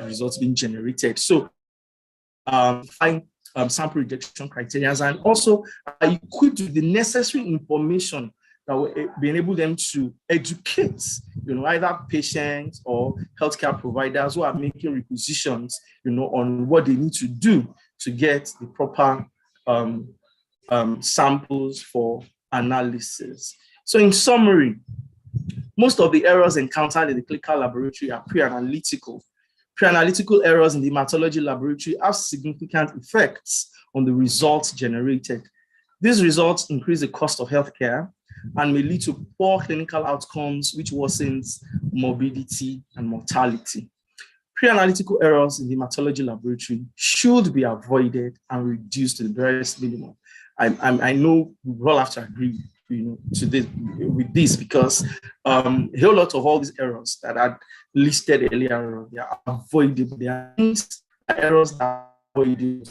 results being generated. So find sample rejection criteria, and also equipped with the necessary information that will enable them to educate, either patients or healthcare providers who are making requisitions, on what they need to do to get the proper samples for analysis. So in summary, most of the errors encountered in the clinical laboratory are pre-analytical. Pre-analytical errors in the hematology laboratory have significant effects on the results generated. These results increase the cost of healthcare and may lead to poor clinical outcomes, which worsens morbidity and mortality. Pre-analytical errors in the hematology laboratory should be avoided and reduced to the barest minimum. I know we all have to agree with this, because a whole lot of all these errors that I listed earlier, they are avoidable. They are errors that are avoidable.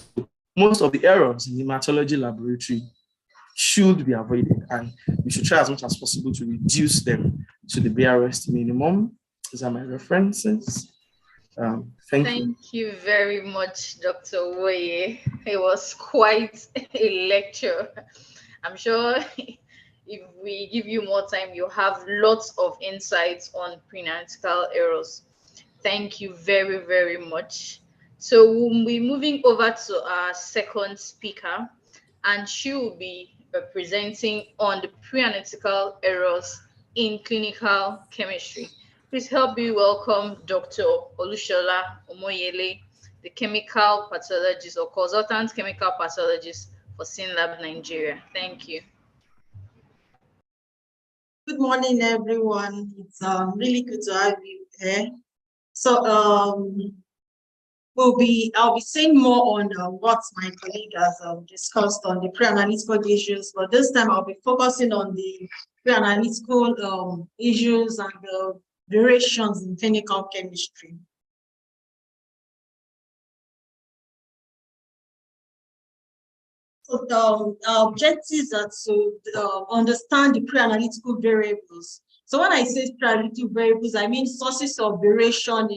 Most of the errors in the hematology laboratory should be avoided, and we should try as much as possible to reduce them to the barest minimum. These are my references. Thank you very much, Dr. Owoye. It was quite a lecture. I'm sure if we give you more time, you'll have lots of insights on pre-analytical errors. Thank you very, very much. So we'll be moving over to our second speaker, and she will be presenting on the pre-analytical errors in clinical chemistry. Please help me welcome Dr. Olushola Omoyele, the chemical pathologist or consultant chemical pathologist for SYNLAB Nigeria. Thank you. Good morning, everyone. It's really good to have you here. So I'll be saying more on what my colleague has discussed on the pre-analytical issues, but this time I'll be focusing on the pre-analytical issues and the durations in clinical chemistry. So the objectives are to understand the pre-analytical variables. So when I say pre-analytical variables, I mean sources of variation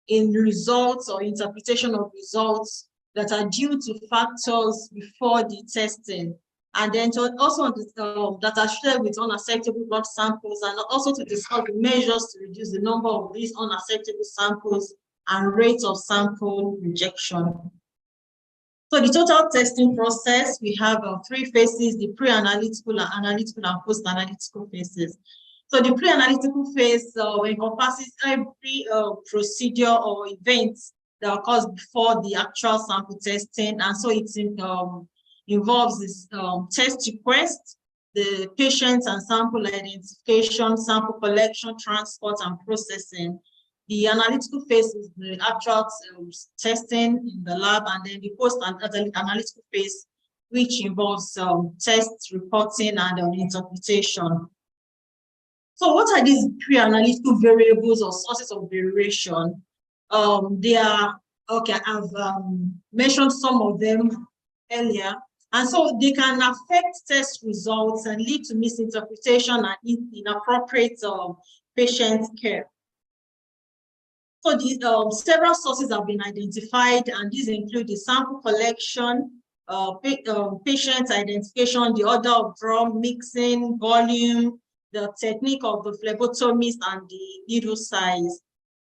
in results or interpretation of results that are due to factors before the testing, and then to also that are shared with unacceptable blood samples, and also to discuss the measures to reduce the number of these unacceptable samples and rate of sample rejection. So the total testing process, we have three phases: the pre-analytical, analytical, and post-analytical phases. So the pre-analytical phase encompasses every procedure or event that occurs before the actual sample testing, and so it involves this test request, the patient and sample identification, sample collection, transport, and processing. The analytical phase is the actual testing in the lab, and then the post-analytical phase, which involves test reporting and interpretation. So what are these pre-analytical variables or sources of variation? They are, okay, I've mentioned some of them earlier. And so they can affect test results and lead to misinterpretation and inappropriate patient care. So these several sources have been identified, and these include the sample collection, patient identification, the order of drum, mixing, volume, the technique of the phlebotomist, and the needle size.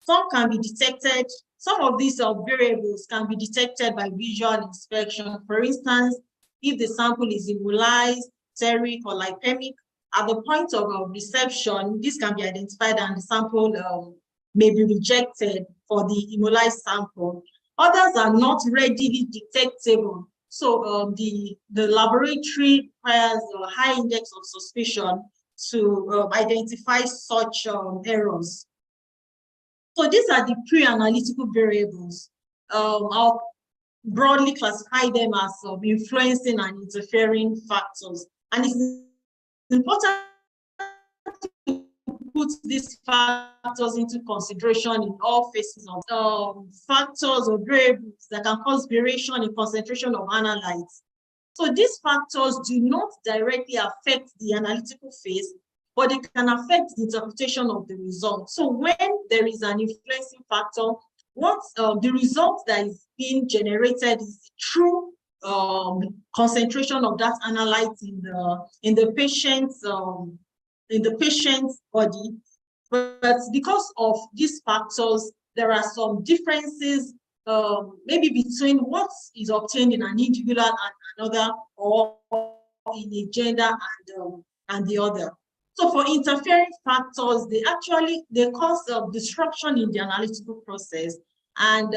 Some can be detected, some of these variables can be detected by visual inspection. For instance, if the sample is immunized, enteric, or lipemic, at the point of reception, this can be identified and the sample may be rejected for the immunized sample. Others are not readily detectable. So the laboratory requires a high index of suspicion to identify such errors. So these are the pre-analytical variables. I'll broadly classify them as influencing and interfering factors. And it's important to put these factors into consideration in all phases of factors or variables that can cause variation in concentration of analytes. So these factors do not directly affect the analytical phase, but it can affect the interpretation of the result. So when there is an influencing factor, what the result that is being generated is the true concentration of that analyte in the patient's body. But because of these factors, there are some differences maybe between what is obtained in an individual and another, or in a gender and the other. So for interfering factors, they cause disruption in the analytical process, and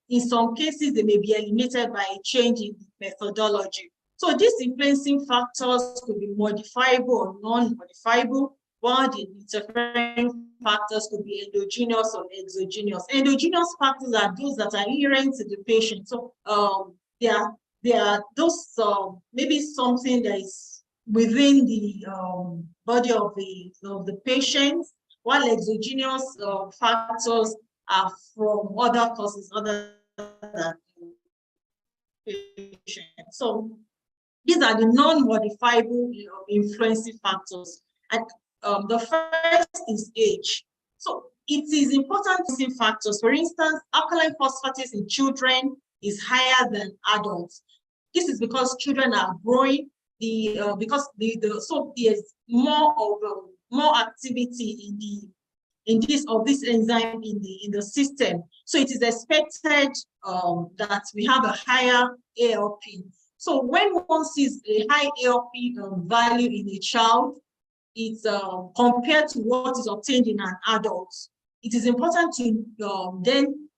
in some cases they may be eliminated by a change in methodology. So these influencing factors could be modifiable or non-modifiable, while the interfering factors could be endogenous or exogenous. Endogenous factors are those that are inherent to the patient. So they are those maybe something that is within the body of the patient, while exogenous factors are from other causes other than the patient. So these are the non-modifiable influencing factors. And the first is age. So it is important to see factors. For instance, alkaline phosphatase in children is higher than adults. This is because children are growing. Because so there's more activity in this enzyme in the system. So it is expected that we have a higher ALP. So when one sees a high ALP value in a child, it's compared to what is obtained in an adult. It is important to then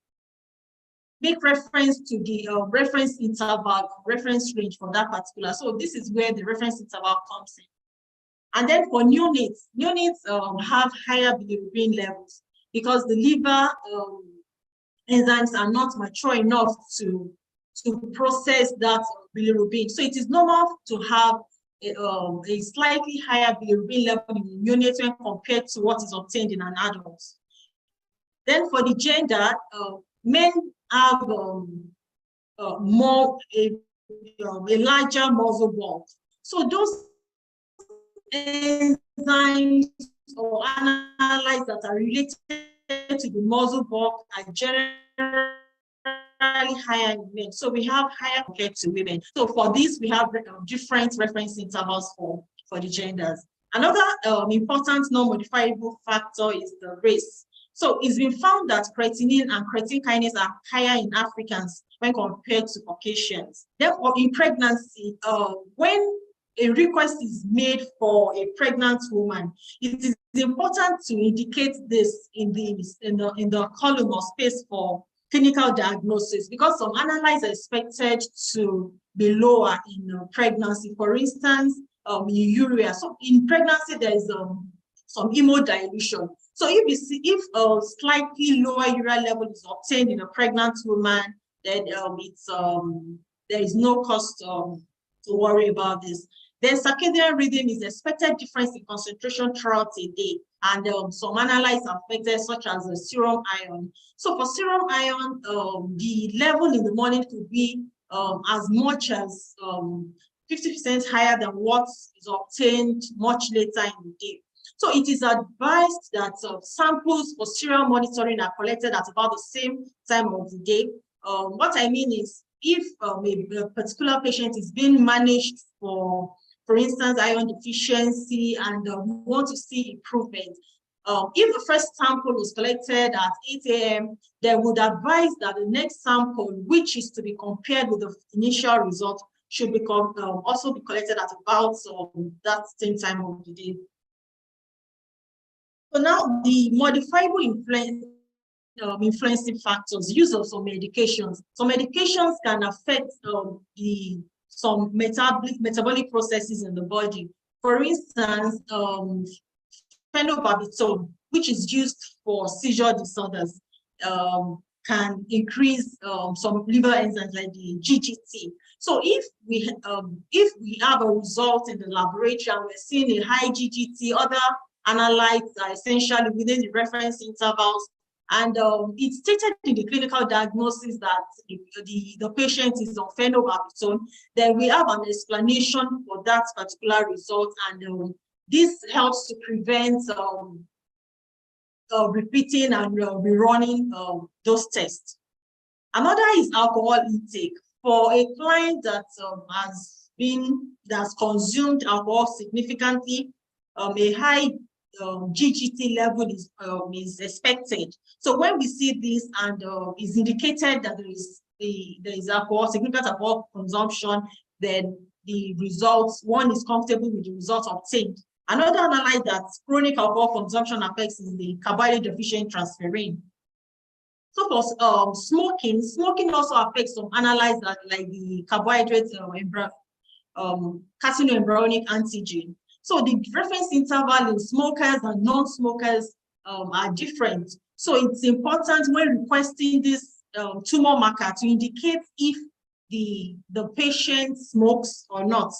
make reference to the reference interval, reference range for that particular. So this is where the reference interval comes in. And then for neonates have higher bilirubin levels because the liver enzymes are not mature enough to process that bilirubin. So it is normal to have a slightly higher bilirubin level in neonates when compared to what is obtained in an adult. Then for the gender, men have a larger muscle bulk. So those enzymes or analytes that are related to the muscle bulk are generally higher in men. So we have higher compared to women. So for this, we have different reference intervals for the genders. Another important non-modifiable factor is the race. So it's been found that creatinine and creatine kinase are higher in Africans when compared to Caucasians. Therefore, in pregnancy, when a request is made for a pregnant woman, it is important to indicate this in the column or space for clinical diagnosis, because some analytes are expected to be lower in pregnancy. For instance, urea. So in pregnancy, there is some hemodilution. So if a slightly lower urea level is obtained in a pregnant woman, then there is no cause to worry about this. Then circadian rhythm is expected difference in concentration throughout a day. And some analytes affected, such as the serum iron. So for serum iron, the level in the morning could be as much as 50% higher than what is obtained much later in the day. So it is advised that samples for serial monitoring are collected at about the same time of the day. What I mean is, if a particular patient is being managed for instance, iron deficiency, and we want to see improvement, if the first sample was collected at 8 a.m., they would advise that the next sample, which is to be compared with the initial result, should become also be collected at about that same time of the day. So now the modifiable influencing factors, use of some medications. Some medications can affect some metabolic processes in the body. For instance, phenobarbital, which is used for seizure disorders, can increase some liver enzymes like the GGT. So if we have a result in the laboratory and we're seeing a high GGT, other analytes are essentially within the reference intervals, and it's stated in the clinical diagnosis that the patient is on phenobarbital, then we have an explanation for that particular result, and this helps to prevent repeating and rerunning those tests. Another is alcohol intake. For a client that has consumed alcohol significantly, a high GGT level is expected. So when we see this and is indicated that there is alcohol, significant alcohol consumption, then the results, one is comfortable with the results obtained. Another analyte that chronic alcohol consumption affects is the carbohydrate deficient transferrin. So for smoking also affects some analytes that, like the carbohydrate carcinoembryonic antigen. So the reference interval in smokers and non-smokers are different. So it's important when requesting this tumor marker to indicate if the patient smokes or not.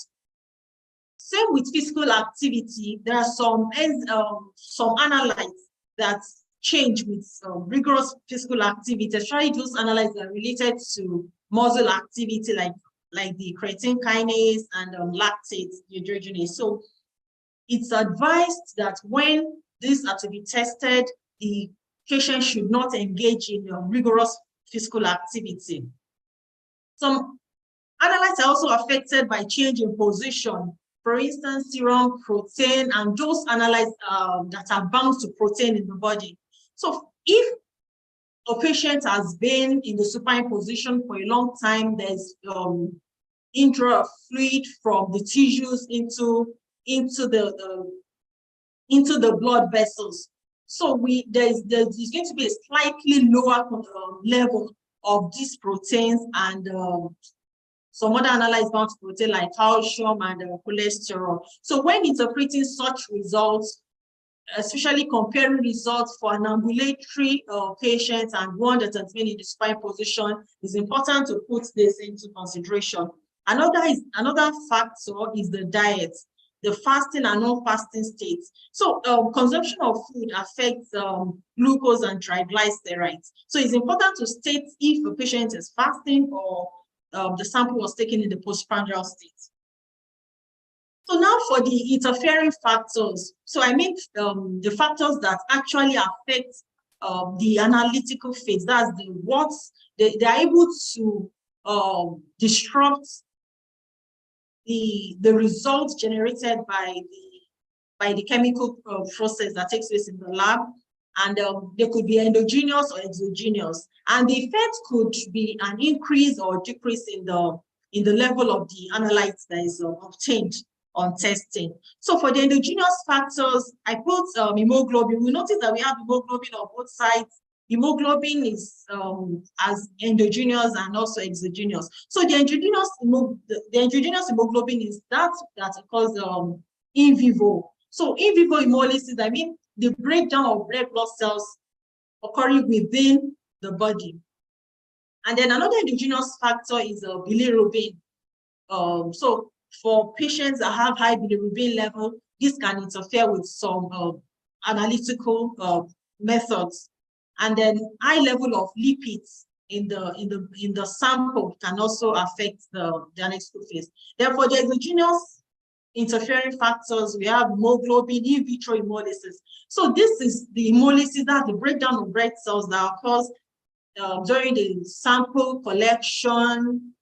Same with physical activity. There are some analytes that change with rigorous physical activity, especially those analytes that are related to muscle activity, like the creatine kinase and lactate dehydrogenase. So it's advised that when these are to be tested, the patient should not engage in rigorous physical activity. Some analytes are also affected by change in position. For instance, serum, protein, and those analytes that are bound to protein in the body. So if a patient has been in the supine position for a long time, there's intro of fluid from the tissues into the blood vessels. So there's going to be a slightly lower level of these proteins and some other analytes bound to protein like calcium and cholesterol. So when interpreting such results, especially comparing results for an ambulatory patient and one that has been in the supine position, it's important to put this into consideration. Another factor is the diet, the fasting and non-fasting states. So consumption of food affects glucose and triglycerides. So it's important to state if a patient is fasting or the sample was taken in the postprandial state. So now for the interfering factors. So I mean the factors that actually affect the analytical phase. That's they are able to disrupt the results generated by the chemical process that takes place in the lab, and they could be endogenous or exogenous, and the effect could be an increase or decrease in the level of the analytes that is obtained on testing. So for the endogenous factors, I put hemoglobin. We notice that we have hemoglobin on both sides. Hemoglobin is as endogenous and also exogenous. So the endogenous hemoglobin is that occurs in vivo. So in vivo hemolysis, I mean the breakdown of red blood cells occurring within the body. And then another endogenous factor is bilirubin. So for patients that have high bilirubin level, this can interfere with some analytical methods. And then high level of lipids in the sample can also affect the analytical phase. Therefore, the exogenous interfering factors, we have hemoglobin, in vitro hemolysis. So this is the hemolysis, that's the breakdown of red cells that occurs during the sample collection,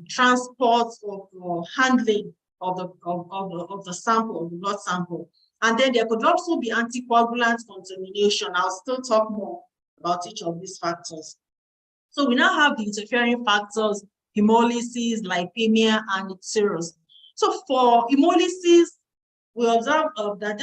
transport, or handling of the sample, of the blood sample. And then there could also be anticoagulant contamination. I'll still talk more about each of these factors. So we now have the interfering factors, hemolysis, lipemia, and icterus. So for hemolysis, we observe that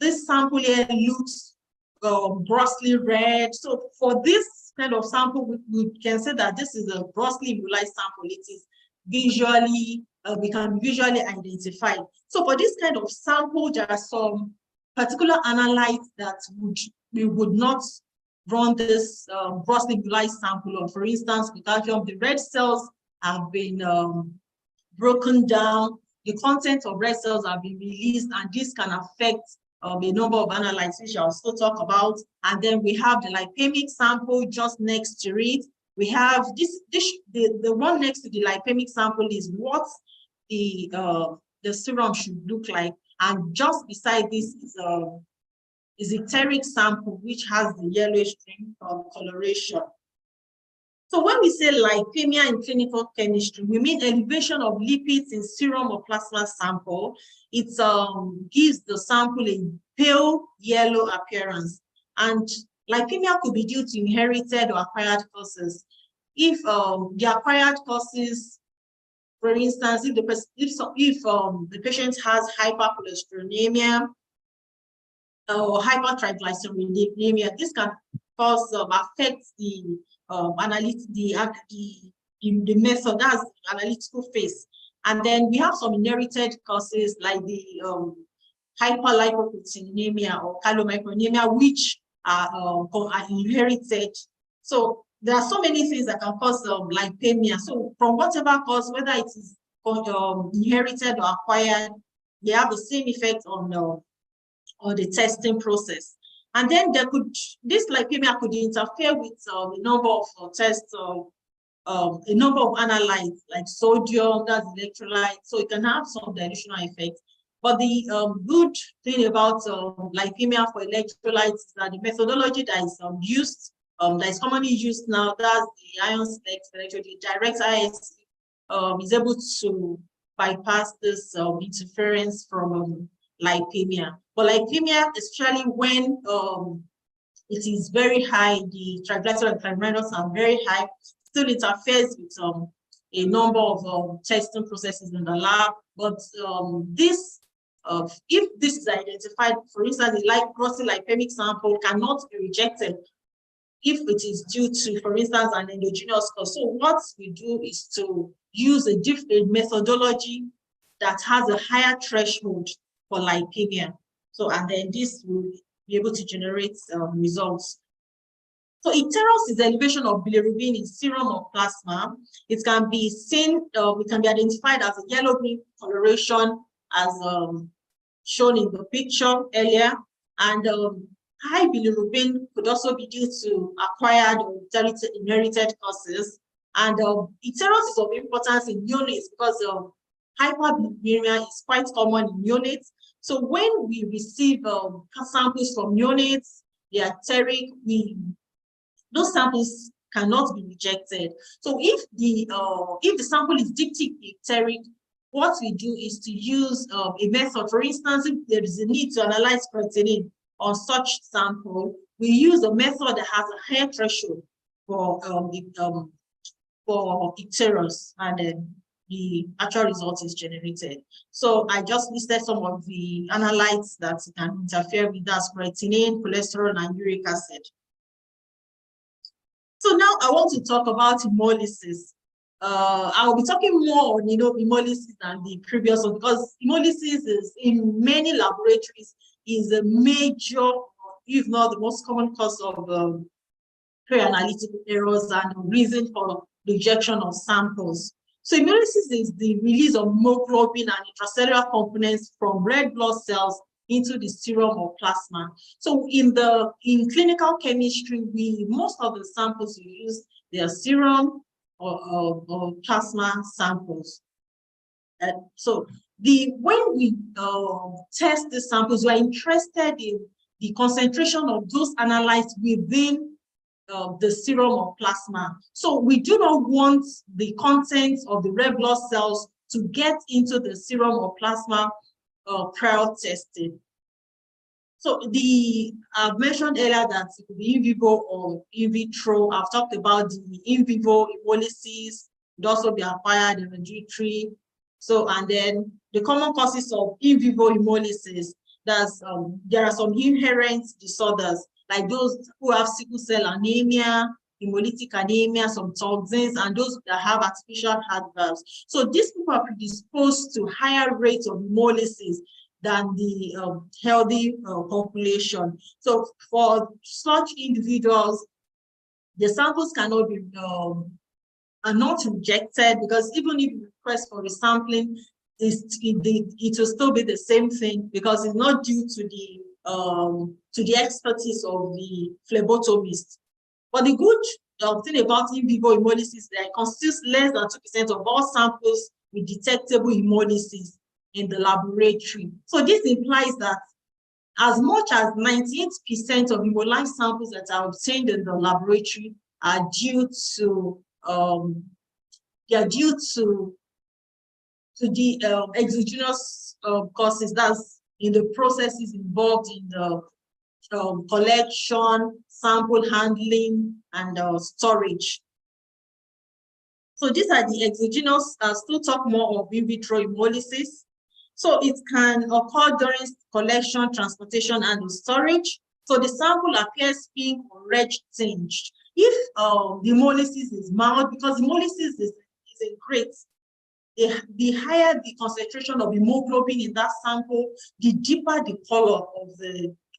this sample here looks grossly red. So for this kind of sample, we can say that this is a grossly immunized sample. It is visually, we can visually identify. So for this kind of sample, there are some particular analytes that we would not run this grossly immunized sample on. For instance, potassium, the red cells have been broken down, the content of red cells have been released, and this can affect a number of analytes, which I'll still talk about. And then we have the lipemic sample just next to it. We have the one next to the lipemic sample is what the serum should look like. And just beside this is a teric sample, which has the yellowish green coloration. So when we say lipemia in clinical chemistry, we mean elevation of lipids in serum or plasma sample. It gives the sample a pale yellow appearance. And lipemia could be due to inherited or acquired causes. If the acquired causes, for instance, if the patient has hypercholesterolemia or hypertriglyceridemia, this can cause affect the the method, that's analytical phase. And then we have some inherited causes like the hyperlipoproteinemia or chylomicronemia, which are inherited. So there are so many things that can cause lipemia. So from whatever cause, whether it is inherited or acquired, they have the same effect on the testing process. And then this lipemia could interfere with a number of tests, a number of analytes like sodium, that's electrolyte, so it can have some dilutional effect. But the good thing about lipemia for electrolytes is that the methodology that is used, that is commonly used now, that's the ion select electrode, the direct ISE, is able to bypass this interference from lipemia. But lipemia, especially when it is very high, the triglyceride and transaminase are very high, still interferes with a number of testing processes in the lab. But if this is identified, for instance, the grossly lipemic sample cannot be rejected if it is due to, for instance, an endogenous cause. So what we do is to use a different methodology that has a higher threshold for lipemia. So, and then this will be able to generate results. So icterus is the elevation of bilirubin in serum or plasma. It can be seen, it can be identified as a yellow-green coloration as shown in the picture earlier. And high bilirubin could also be due to acquired or inherited causes. And icterus is of importance in neonates because hyperbilirubinemia is quite common in neonates. So when we receive samples from neonates, they are teric, those samples cannot be rejected. So if the sample is diptychic, what we do is to use a method. For instance, if there is a need to analyze creatinine on such sample, we use a method that has a higher threshold for icterus, and then the actual result is generated. So I just listed some of the analytes that can interfere with that: creatinine, cholesterol, and uric acid. So now I want to talk about hemolysis. I'll be talking more on hemolysis than the previous one, because hemolysis is in many laboratories is a major, if not the most common cause of pre-analytical errors and reason for rejection of samples. So hemolysis is the release of hemoglobin and intracellular components from red blood cells into the serum or plasma. So in clinical chemistry, most of the samples we use, they are serum or plasma samples. So when we test the samples, we are interested in the concentration of those analytes within the serum or plasma. So we do not want the contents of the red blood cells to get into the serum or plasma prior testing. So I've mentioned earlier that it could be in vivo or in vitro. I've talked about the in vivo hemolysis, it also be acquired hereditary. So, and then the common causes of in vivo hemolysis, there are some inherent disorders, like those who have sickle cell anemia, hemolytic anemia, some toxins, and those that have artificial heart valves. So these people are predisposed to higher rates of hemolysis than the healthy population. So for such individuals, the samples cannot be are not rejected, because even if you request for resampling, it will still be the same thing, because it's not due to the expertise of the phlebotomist. But the good thing about in vivo hemolysis is that it constitutes less than 2% of all samples with detectable hemolysis in the laboratory. So this implies that as much as 98% of hemolyzed samples that are obtained in the laboratory are due to the exogenous causes, that's in the processes involved in the collection, sample handling, and storage. So these are the exogenous. I'll still talk more of in vitro hemolysis. So it can occur during collection, transportation, and storage. So the sample appears pink or red tinged. If the hemolysis is mild, because hemolysis is in grades, the higher the concentration of hemoglobin in that sample, the deeper the color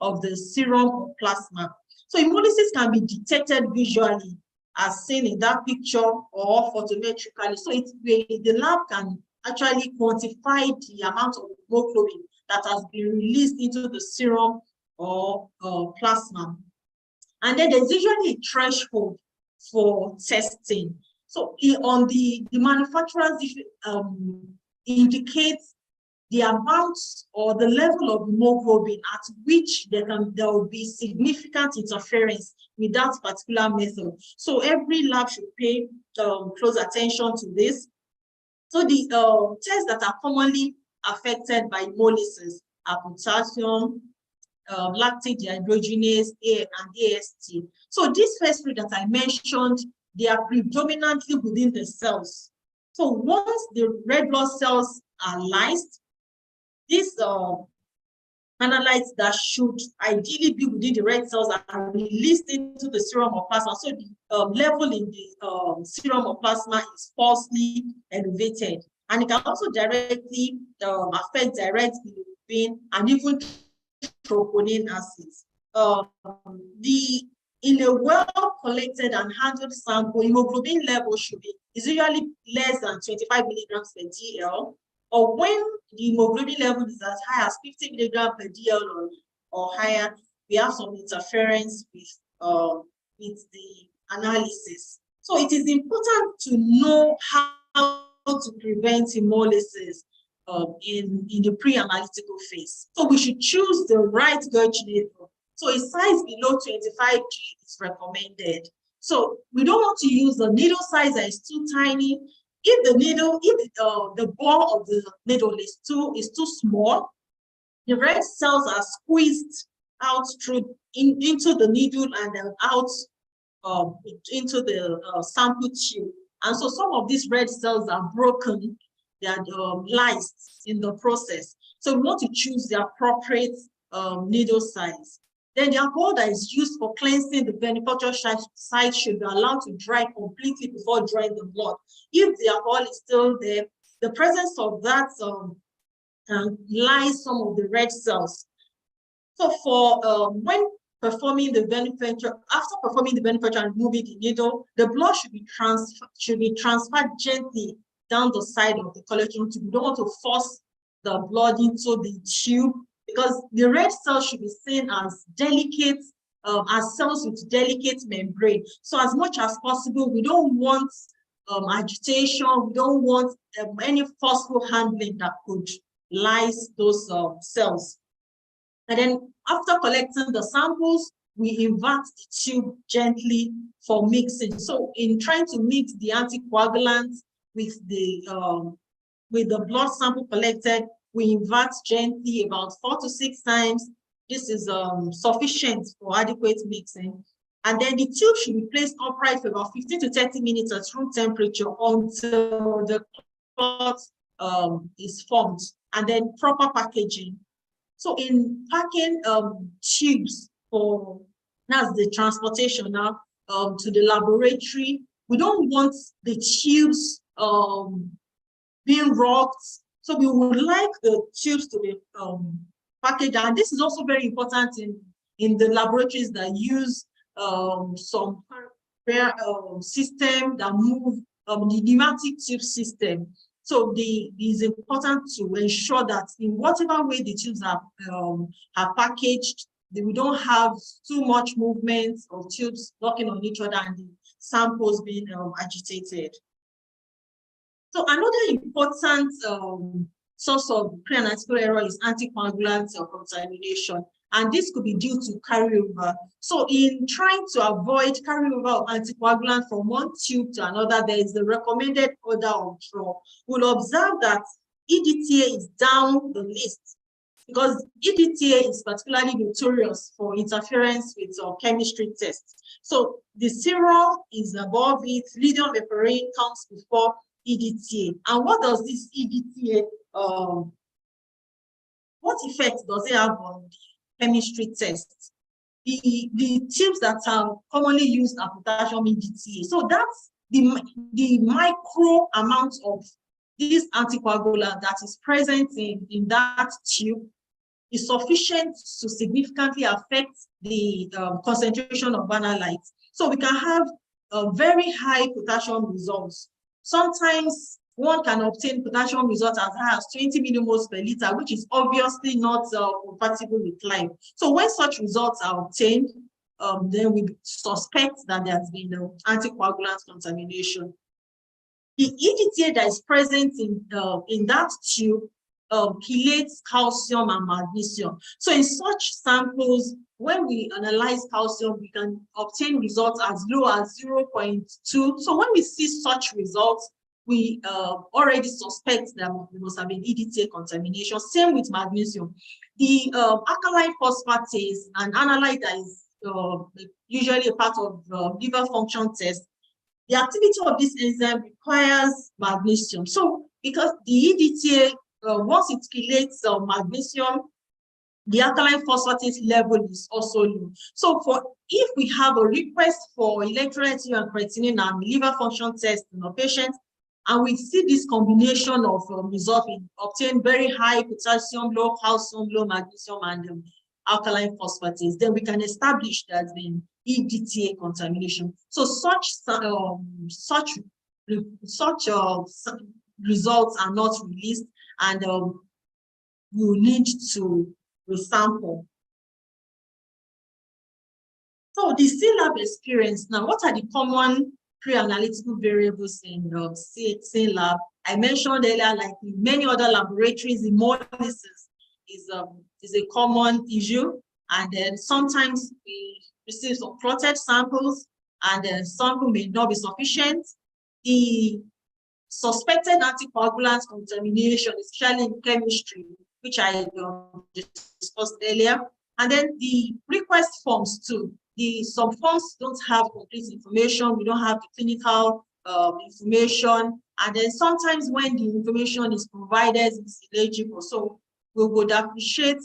of the serum or plasma. So hemolysis can be detected visually, as seen in that picture, or photometrically. So the lab can actually quantify the amount of hemoglobin that has been released into the serum or plasma. And then there's usually a threshold for testing. So on the manufacturers indicates the amount or the level of hemoglobin at which there will be significant interference with that particular method. So every lab should pay close attention to this. So the tests that are commonly affected by hemolysis are potassium, lactate dehydrogenase, and AST. So these first three that I mentioned, they are predominantly within the cells. So once the red blood cells are lysed, these analytes that should ideally be within the red cells are released into the serum or plasma. So the level in the serum or plasma is falsely elevated. And it can also directly affect direct bilirubin and even troponin acids. In a well-collected and handled sample, hemoglobin level is usually less than 25 milligrams per DL, or when the hemoglobin level is as high as 50 milligrams per DL or higher, we have some interference with the analysis. So it is important to know how to prevent hemolysis in the pre-analytical phase. So we should choose the right gauge needle. So a size below 25G is recommended. So we don't want to use the needle size that is too tiny. If the bore of the needle is too small, the red cells are squeezed out into the needle and then out into the sample tube. And so some of these red cells are broken, they are lysed in the process. So we want to choose the appropriate needle size. Then the alcohol that is used for cleansing the venipuncture site should be allowed to dry completely before drawing the blood. If the alcohol is still there, the presence of that can lye some of the red cells. So for when performing the venipuncture, after performing the venipuncture and removing the needle, the blood should be transferred gently down the side of the collection tube. We don't want to force the blood into the tube, because the red cells should be seen as delicate, as cells with delicate membrane. So as much as possible, we don't want agitation, we don't want any forceful handling that could lyse those cells. And then after collecting the samples, we invert the tube gently for mixing. So in trying to mix the anticoagulant with the blood sample collected, we invert gently about 4 to 6 times. This is sufficient for adequate mixing. And then the tube should be placed upright for about 15 to 30 minutes at room temperature until the clot is formed, and then proper packaging. So in packing tubes for, that's the transportation now to the laboratory, we don't want the tubes being rocked. So we would like the tubes to be packaged, and this is also very important in the laboratories that use some system that move the pneumatic tube system. So it is important to ensure that in whatever way the tubes are packaged, we don't have too much movement of tubes locking on each other and the samples being agitated. So another important source of pre-analytical error is anticoagulant contamination, and this could be due to carryover. So in trying to avoid carryover of anticoagulant from one tube to another, there is the recommended order of draw. We'll observe that EDTA is down the list because EDTA is particularly notorious for interference with chemistry tests. So the serum is above it, lydium heparin comes before EDTA. And what does this EDTA, what effect does it have on the chemistry test? The tubes that are commonly used are potassium EDTA. So that's the micro amount of this anticoagulant that is present in that tube is sufficient to significantly affect the concentration of analytes. So we can have very high potassium results. Sometimes one can obtain potassium results as high as 20 millimoles per liter, which is obviously not compatible with life. So when such results are obtained, then we suspect that there has been anticoagulant contamination. The EDTA that is present in that tube chelates calcium and magnesium. So in such samples, when we analyze calcium, we can obtain results as low as 0.2. So when we see such results, we already suspect that there must have been EDTA contamination. Same with magnesium. The alkaline phosphatase, an analyte that is usually a part of liver function test, the activity of this enzyme requires magnesium. So because the EDTA, once it chelates magnesium, the alkaline phosphatase level is also low. So if we have a request for electrolyte and creatinine and liver function test in a patient, and we see this combination of results, we obtain very high potassium, low calcium, low magnesium, and alkaline phosphatase, then we can establish that the EDTA contamination. So such results are not released, and we will need to resample. So the C-Lab experience. Now, what are the common pre-analytical variables in C-Lab? I mentioned earlier, like in many other laboratories, hemolysis is a common issue, and then sometimes we receive some clotted samples, and then sample may not be sufficient. The suspected anticoagulant contamination, especially in chemistry, which I discussed earlier, and then the request forms too. Some forms don't have complete information. We don't have the clinical information, and then sometimes when the information is provided, it's illegible. So we would appreciate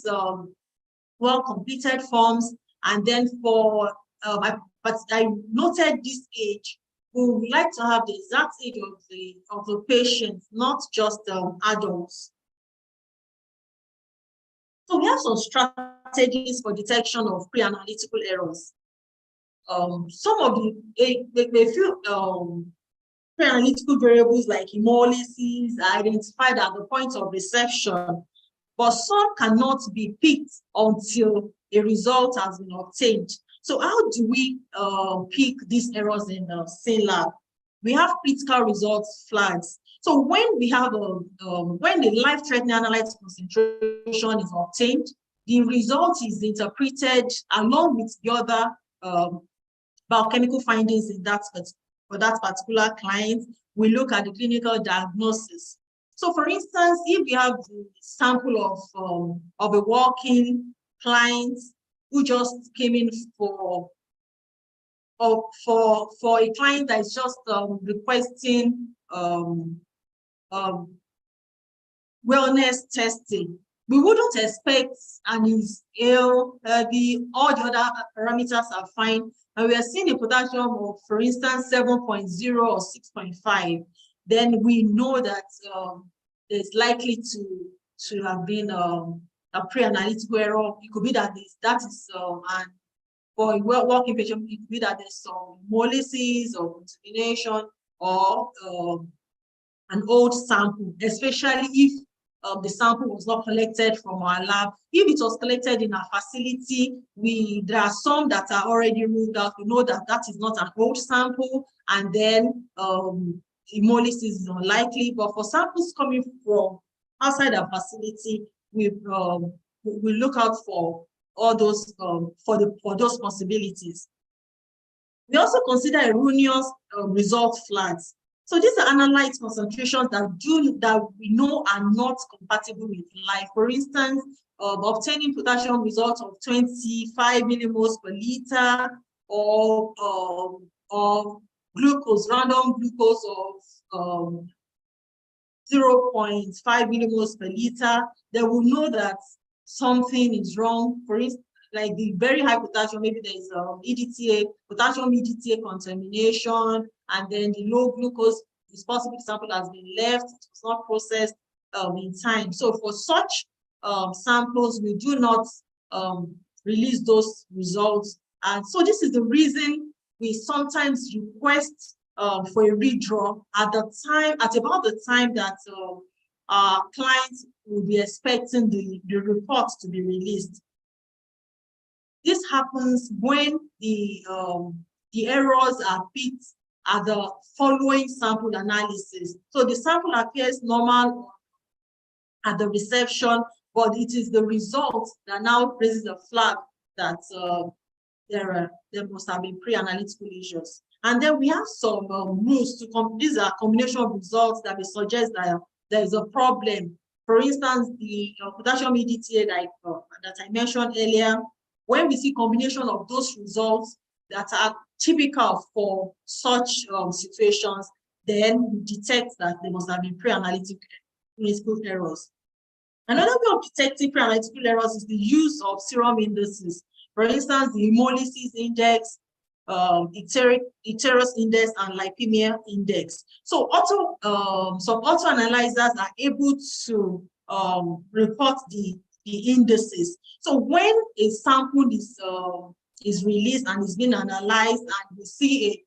well-completed forms, and then but I noted this age. We would like to have the exact age of the patient, not just adults. So we have some strategies for detection of pre-analytical errors. Some of the few pre-analytical variables like hemolysis are identified at the point of reception, but some cannot be picked until a result has been obtained. So how do we pick these errors in the SynLab? We have critical results flags. So when we have when the life-threatening analyte concentration is obtained, the result is interpreted along with the other biochemical findings in that for that particular client. We look at the clinical diagnosis. So, for instance, if we have the sample of a walk-in client who just came in for a client that is just requesting wellness testing, we wouldn't expect, and is ill, heavy, all the other parameters are fine, and we are seeing a potassium of, for instance, 7.0 or 6.5, then we know that there's likely to have been a pre-analytical error. It could be that and for a working patient, it could be that there's some hemolysis or contamination or an old sample, especially if the sample was not collected from our lab. If it was collected in our facility, there are some that are already ruled out. We know that that is not an old sample, and then hemolysis is unlikely. But for samples coming from outside our facility, we look out for all those for those possibilities. We also consider erroneous result flags. So these are analyte concentrations that we know are not compatible with life. For instance, obtaining potassium results of 25 millimoles per liter, or glucose, random glucose of 0.5 millimoles per liter. They will know that something is wrong. For instance, like the very high potassium, maybe there is EDTA, potassium EDTA contamination, and then the low glucose is possible the sample has been left, it was not processed in time. So for such samples, we do not release those results. And so this is the reason we sometimes request for a redraw at about the time that our clients will be expecting the report to be released. This happens when the errors are picked at the following sample analysis. So the sample appears normal at the reception, but it is the results that now raises a flag that there must have been pre-analytical issues. And then we have some rules to these are combination of results that may suggest that there is a problem. For instance, the potassium EDTA that I mentioned earlier, when we see combination of those results that are typical for such situations, then we detect that there must have been pre-analytical errors. Another way of detecting pre-analytical errors is the use of serum indices. For instance, the hemolysis index, Iteros index, and lipemia index. So some auto analyzers are able to report the indices. So when a sample is released and is being analyzed, and we see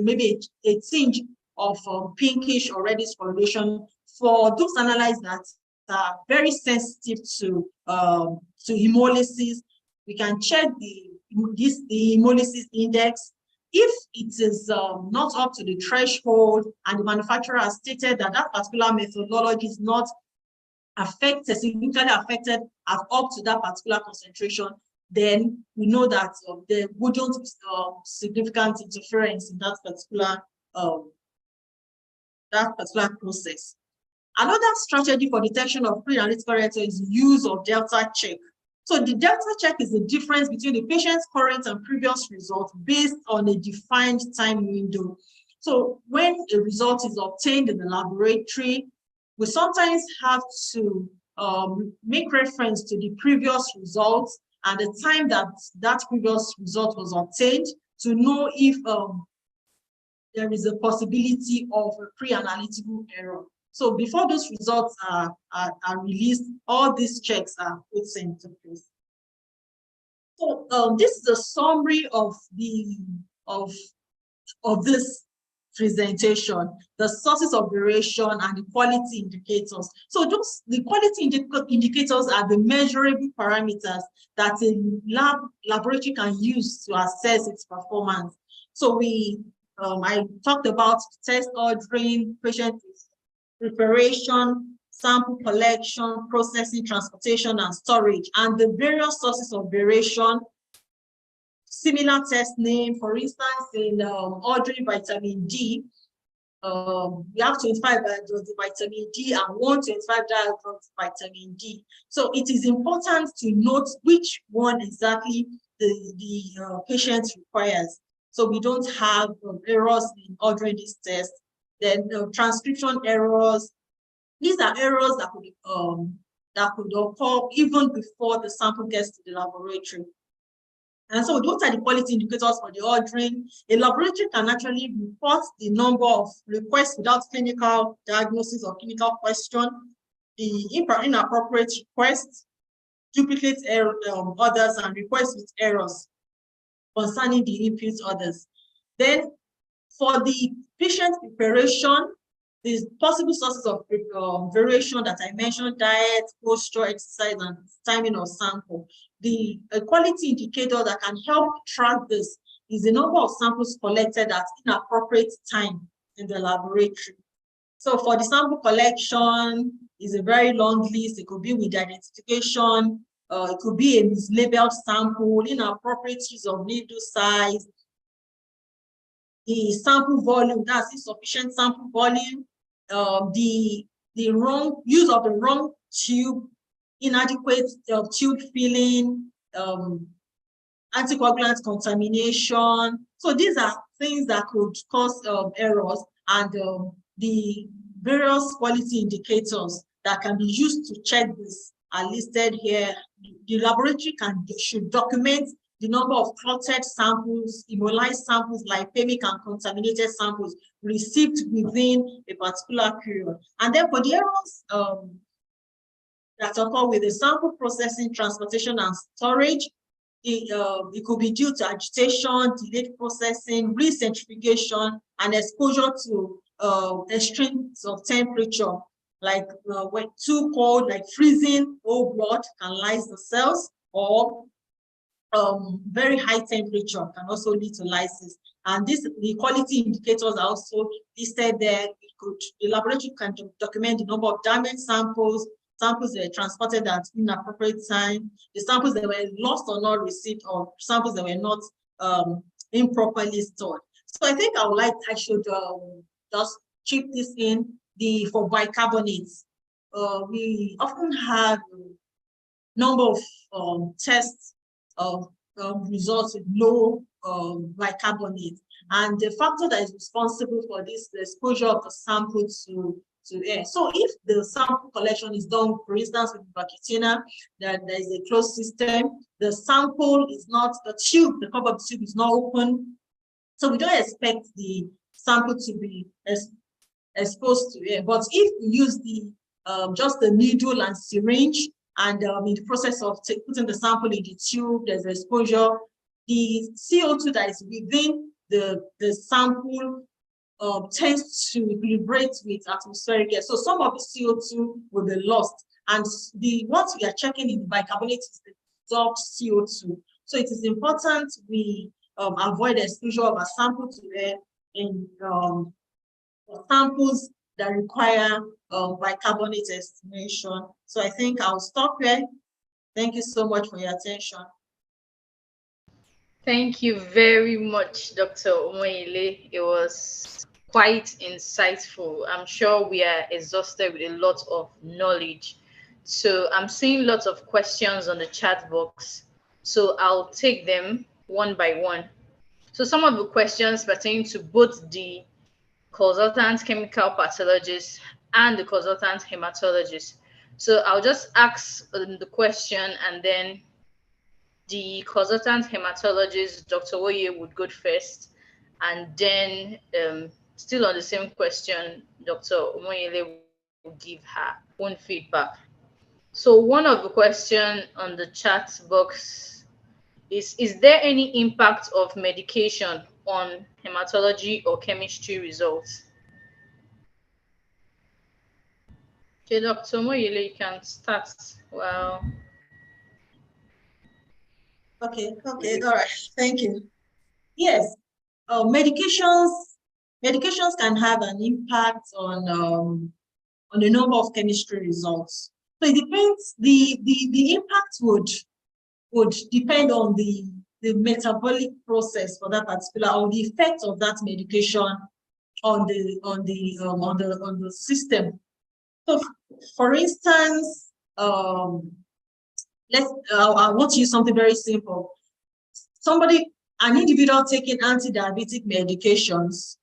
maybe a tinge of pinkish or reddish coloration, for those analyzers that are very sensitive to hemolysis, we can check the hemolysis index. If it is not up to the threshold and the manufacturer has stated that that particular methodology is not significantly affected up to that particular concentration, then we know that there wouldn't be significant interference in that particular process. Another strategy for detection of pre-analytical error is the use of delta check. So the delta check is the difference between the patient's current and previous results based on a defined time window. So when a result is obtained in the laboratory, we sometimes have to make reference to the previous results and the time that that previous result was obtained to know if there is a possibility of a pre-analytical error. So before those results are released, all these checks are put into place. So this is a summary of this presentation, the sources of variation, and the quality indicators. So just the quality indicators are the measurable parameters that a laboratory can use to assess its performance. So I talked about test ordering, patient preparation, sample collection, processing, transportation, and storage, and the various sources of variation. Similar test name, for instance, in ordering vitamin D, we have 25 diagrams of vitamin D and 125 diagrams of vitamin D. So it is important to note which one exactly the patient requires. So we don't have errors in ordering this test. Then transcription errors. These are errors that could occur even before the sample gets to the laboratory. And so those are the quality indicators for the ordering. A laboratory can actually report the number of requests without clinical diagnosis or clinical question, the inappropriate requests, duplicate orders, and requests with errors concerning the input orders. Then for the patient preparation, the possible sources of variation that I mentioned: diet, posture, exercise, and timing of sample. The quality indicator that can help track this is the number of samples collected at inappropriate time in the laboratory. So for the sample collection, is a very long list. It could be with identification, it could be a mislabeled sample, inappropriate use of needle size, the sample volume, that's insufficient sample volume, the wrong use of the wrong tube, inadequate tube filling, anticoagulant contamination. So these are things that could cause errors, and the various quality indicators that can be used to check this are listed here. The laboratory should document the number of clotted samples, immobilized samples, lipemic and contaminated samples received within a particular period. And then for the errors that occur with the sample processing, transportation, and storage, it could be due to agitation, delayed processing, recentrifugation, and exposure to extremes of temperature, like when too cold, like freezing whole blood can lyse the cells, or very high temperature can also lead to lysis. And the quality indicators are also listed there. The laboratory can document the number of damaged samples, samples that were transported at inappropriate time, the samples that were lost or not received, or samples that were not improperly stored. So I think I should just chip this in. For bicarbonates, we often have number of tests of results with low bicarbonate, and the factor that is responsible for this, the exposure of the sample to air. So if the sample collection is done, for instance, with Vacutina, that there is a closed system, the sample is not, the tube, the cover of the tube is not open, so we don't expect the sample to be exposed to air. But if we use just the needle and syringe, and in the process of putting the sample in the tube, there's exposure, the CO2 that is within the sample tends to equilibrate with atmospheric air. So some of the CO2 will be lost. And what we are checking in the bicarbonate is the dissolved CO2. So it is important we avoid the exposure of a sample to air in samples that require bicarbonate estimation. So I think I'll stop here. Thank you so much for your attention. Thank you very much, Dr. Omoyele. It was quite insightful. I'm sure we are exhausted with a lot of knowledge. So I'm seeing lots of questions on the chat box. So I'll take them one by one. So some of the questions pertain to both the consultant chemical pathologist and the consultant hematologist. So I'll just ask the question, and then the consultant hematologist, Dr. Oye, would go first, and then still on the same question, Dr. Omoyele will give her own feedback. So one of the questions on the chat box is there any impact of medication on hematology or chemistry results? Okay, Dr. Moyele, you can start. Well, Okay, all right, thank you. Yes, medications can have an impact on the number of chemistry results. So it depends. The impact would depend on the metabolic process for that particular, or the effect of that medication on the system. So, for instance, I want to use something very simple. An individual taking anti-diabetic medications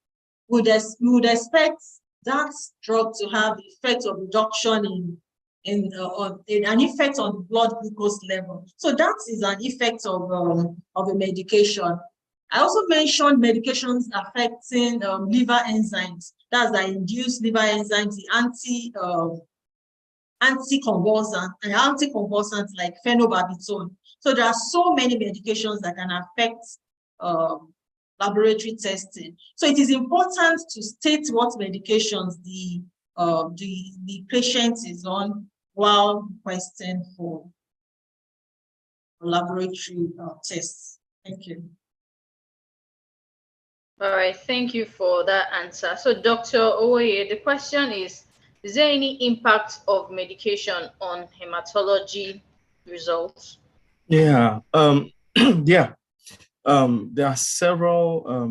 would expect that drug to have the effect of reduction in an effect on the blood glucose level. So that is an effect of a medication. I also mentioned medications affecting liver enzymes. That's the induced liver enzymes, the anticonvulsants like phenobarbital. So there are so many medications that can affect laboratory testing. So it is important to state what medications the patient is on while requesting for laboratory tests. Thank you. All right, thank you for that answer. So Dr. Owoye, the question is there any impact of medication on hematology results? Yeah, yeah. There are several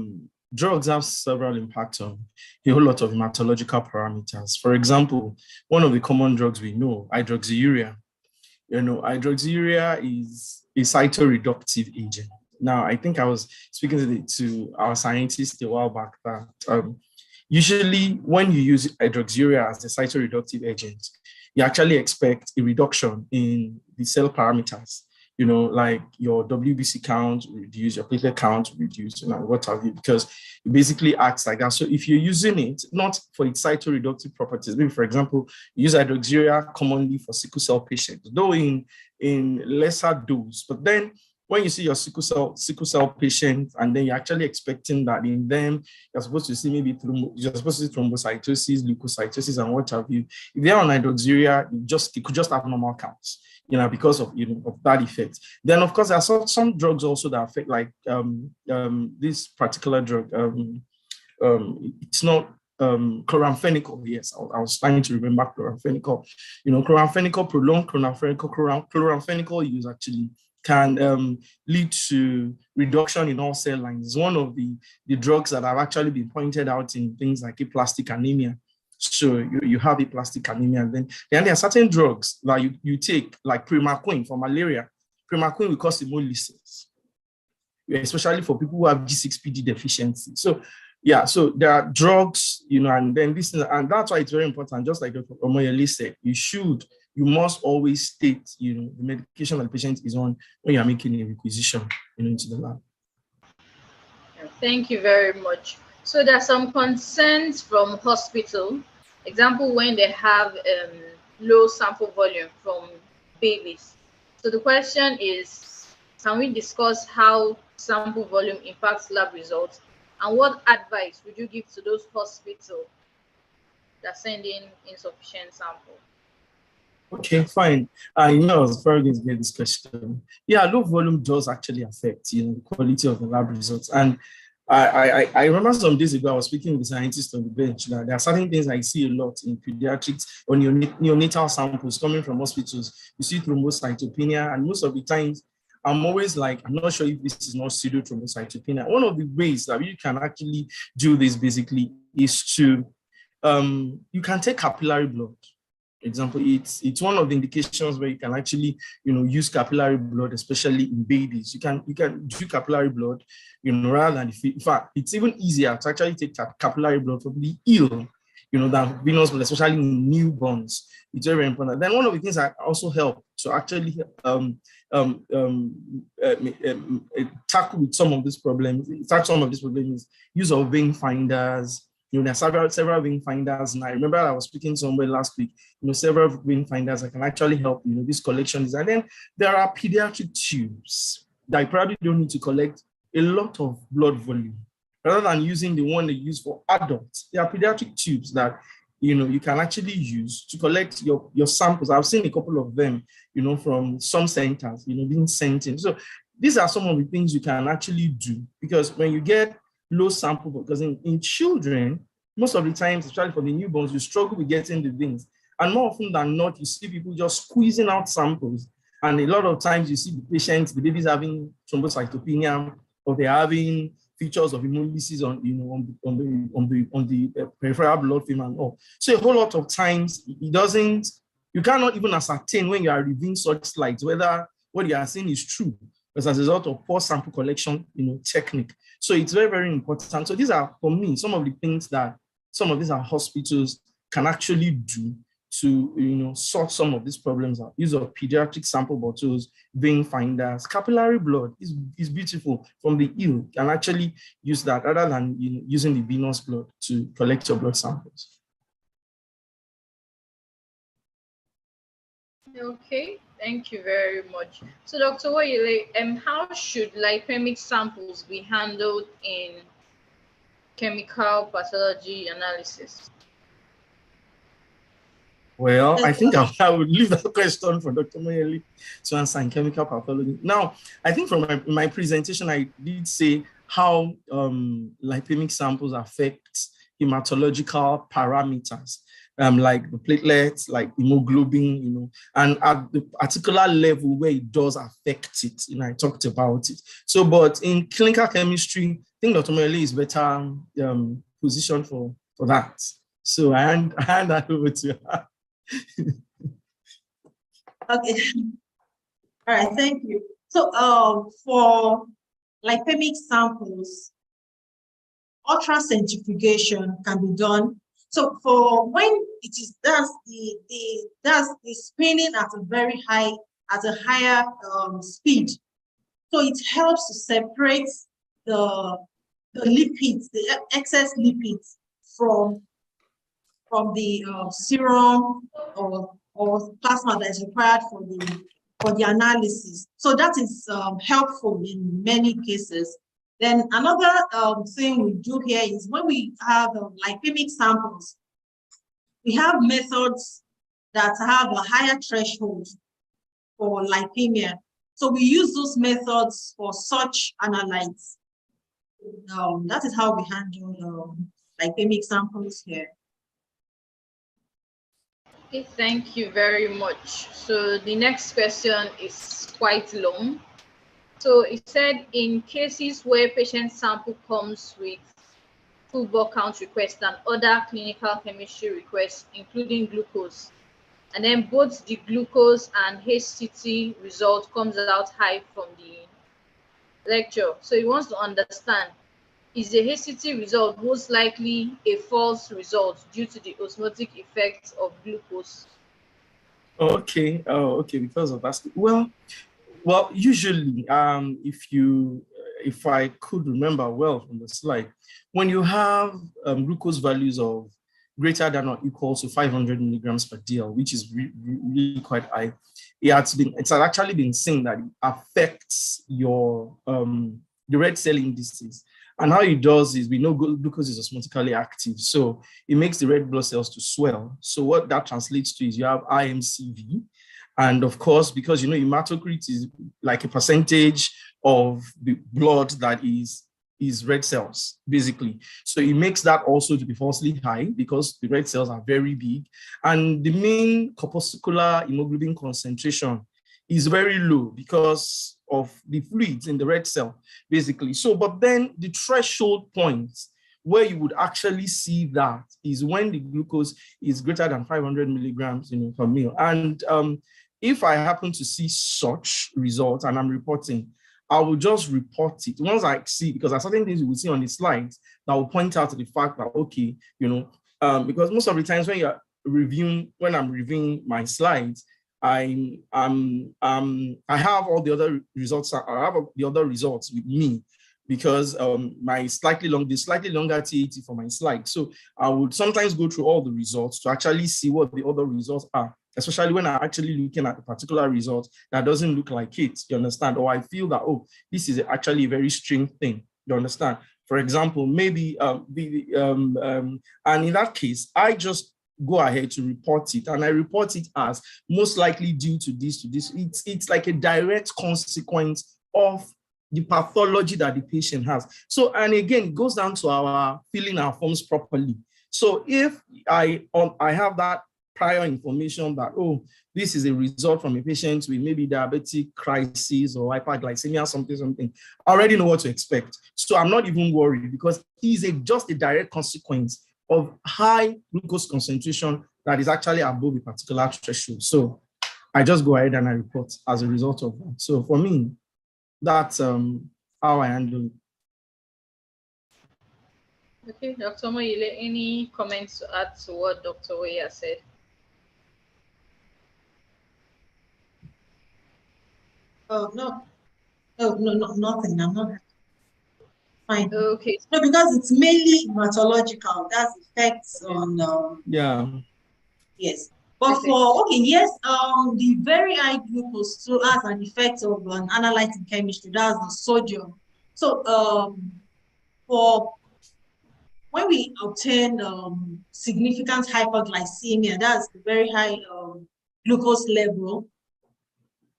drugs have several impacts on a whole lot of hematological parameters. For example, one of the common drugs we know, hydroxyurea. Hydroxyurea is a cytoreductive agent. Now, I think I was speaking to our scientists a while back that usually when you use hydroxyurea as a cytoreductive agent, you actually expect a reduction in the cell parameters, like your WBC count reduce, your platelet count reduce, what have you, because it basically acts like that. So if you're using it, not for its cytoreductive properties, maybe for example, you use hydroxyurea commonly for sickle cell patients, though in lesser dose, but then when you see your sickle cell patient, and then you're actually expecting that in them, you're supposed to see thrombocytosis, leukocytosis, and what have you. If they're on hydroxyurea, they could just have normal counts, because of that effect. Then of course there are some drugs also that affect, like this particular drug. It's not chloramphenicol. Yes, I was trying to remember chloramphenicol. Prolonged chloramphenicol use actually can lead to reduction in all cell lines. It's one of the drugs that have actually been pointed out in things like aplastic anemia. So you have aplastic anemia, and then there are certain drugs that you take, like primaquine for malaria. Primaquine will cause hemolysis, especially for people who have G6PD deficiency. So yeah, so there are drugs, and then and that's why it's very important. Just like Dr. Omoyele said, you must always state, the medication that the patient is on when you're making a requisition, into the lab. Thank you very much. So there are some concerns from hospital. Example, when they have low sample volume from babies. So the question is, can we discuss how sample volume impacts lab results? And what advice would you give to those hospitals that send in insufficient sample? Okay, fine. I was very going to get this question. Yeah, low volume does actually affect, the quality of the lab results. And I remember some days ago, I was speaking with the scientists on the bench. That there are certain things I see a lot in pediatrics or neonatal samples coming from hospitals. You see thrombocytopenia, and most of the times, I'm always like, I'm not sure if this is not pseudothrombocytopenia. One of the ways that you can actually do this basically is to, you can take capillary blood. Example, it's one of the indications where you can actually, use capillary blood, especially in babies. You can do capillary blood, rather than, in fact, it's even easier to actually take capillary blood from the ill, than venous blood, especially in newborns. It's very important. Then one of the things that also help to actually tackle some of these problems is use of vein finders. There are several vein finders, and I remember I was speaking to somebody last week. Several vein finders that can actually help. These collections, and then there are pediatric tubes that you probably don't need to collect a lot of blood volume. rather than using the one they use for adults. There are pediatric tubes that you can actually use to collect your samples. I've seen a couple of them, from some centers, being sent in. So these are some of the things you can actually do, because when you get low sample, because in children, most of the times, especially for the newborns, you struggle with getting the things. And more often than not, you see people just squeezing out samples. And a lot of times you see the patients, the babies having thrombocytopenia, or they're having features of hemolysis on the peripheral blood film and all. So a whole lot of times you cannot even ascertain when you are reviewing such slides whether what you are saying is true, as a result of poor sample collection, technique. So it's very, very important. So these are, for me, some of the things that some of these hospitals can actually do to, sort some of these problems out. Use of pediatric sample bottles, vein finders, capillary blood is beautiful from the ill. You can actually use that rather than using the venous blood to collect your blood samples. Okay, thank you very much. So, Dr. Woyele, how should lipemic samples be handled in chemical pathology analysis? Well, I think I would leave that question for Dr. Moyele to answer in chemical pathology. Now, I think from my presentation, I did say how lipemic samples affect hematological parameters, like the platelets, like hemoglobin, and at the particular level where it does affect it, I talked about it. So, but in clinical chemistry, I think Dr. Moyele is better positioned for that. So I hand that over to her. Okay. All right, thank you. So for lipemic samples, ultracentrifugation can be done. So for when it is that's the spinning at a higher speed. So it helps to separate the lipids, the excess lipids from the serum or plasma that is required for the analysis. So that is helpful in many cases. Then another thing we do here is when we have lipemic samples, we have methods that have a higher threshold for lipemia. So we use those methods for such analytes. That is how we handle lipemic samples here. Okay, thank you very much. So the next question is quite long. So it said, in cases where patient sample comes with full blood count request and other clinical chemistry requests, including glucose, and then both the glucose and HCT result comes out high from the lecture. So he wants to understand, is the HCT result most likely a false result due to the osmotic effect of glucose? Okay. Oh, okay. Because of that. Well, usually, if I could remember well from the slide, when you have glucose values of greater than or equal to 500 milligrams per DL, which is really quite high, it's actually been seen that it affects your the red cell indices. And how it does is, we know glucose is osmotically active, so it makes the red blood cells to swell. So what that translates to is you have IMCV. And of course, because hematocrit is like a percentage of the blood that is red cells, basically. So it makes that also to be falsely high because the red cells are very big. And the mean corpuscular hemoglobin concentration is very low because of the fluids in the red cell, basically. So, but then the threshold point where you would actually see that is when the glucose is greater than 500 milligrams per mil. And if I happen to see such results and I'm reporting, I will just report it once I see, because there are certain things you will see on the slides that will point out to the fact that, okay, because most of the times when when I'm reviewing my slides, I have all the other results. I have the other results with me because the slightly longer TAT for my slide. So I would sometimes go through all the results to actually see what the other results are, especially when I'm actually looking at a particular result that doesn't look like it, you understand? Or I feel that, oh, this is actually a very strange thing, you understand? For example, maybe and in that case, I just go ahead to report it, and I report it as most likely due to this, It's like a direct consequence of the pathology that the patient has. So, and again, it goes down to our filling our forms properly. So if I have that prior information that, oh, this is a result from a patient with maybe diabetic crisis or hyperglycemia, something, I already know what to expect. So I'm not even worried, because it's just a direct consequence of high glucose concentration that is actually above a particular threshold. So I just go ahead and I report as a result of that. So for me, that's how I handle it. Okay, Dr. Moyile, any comments to add to what Dr. Oya said? No, nothing. I'm not fine. Okay. No, because it's mainly hematological. That's effects on. Yeah. Yes. But the very high glucose too has an effect of an analyte in chemistry. That's the sodium. So for when we obtain significant hyperglycemia, that's the very high glucose level,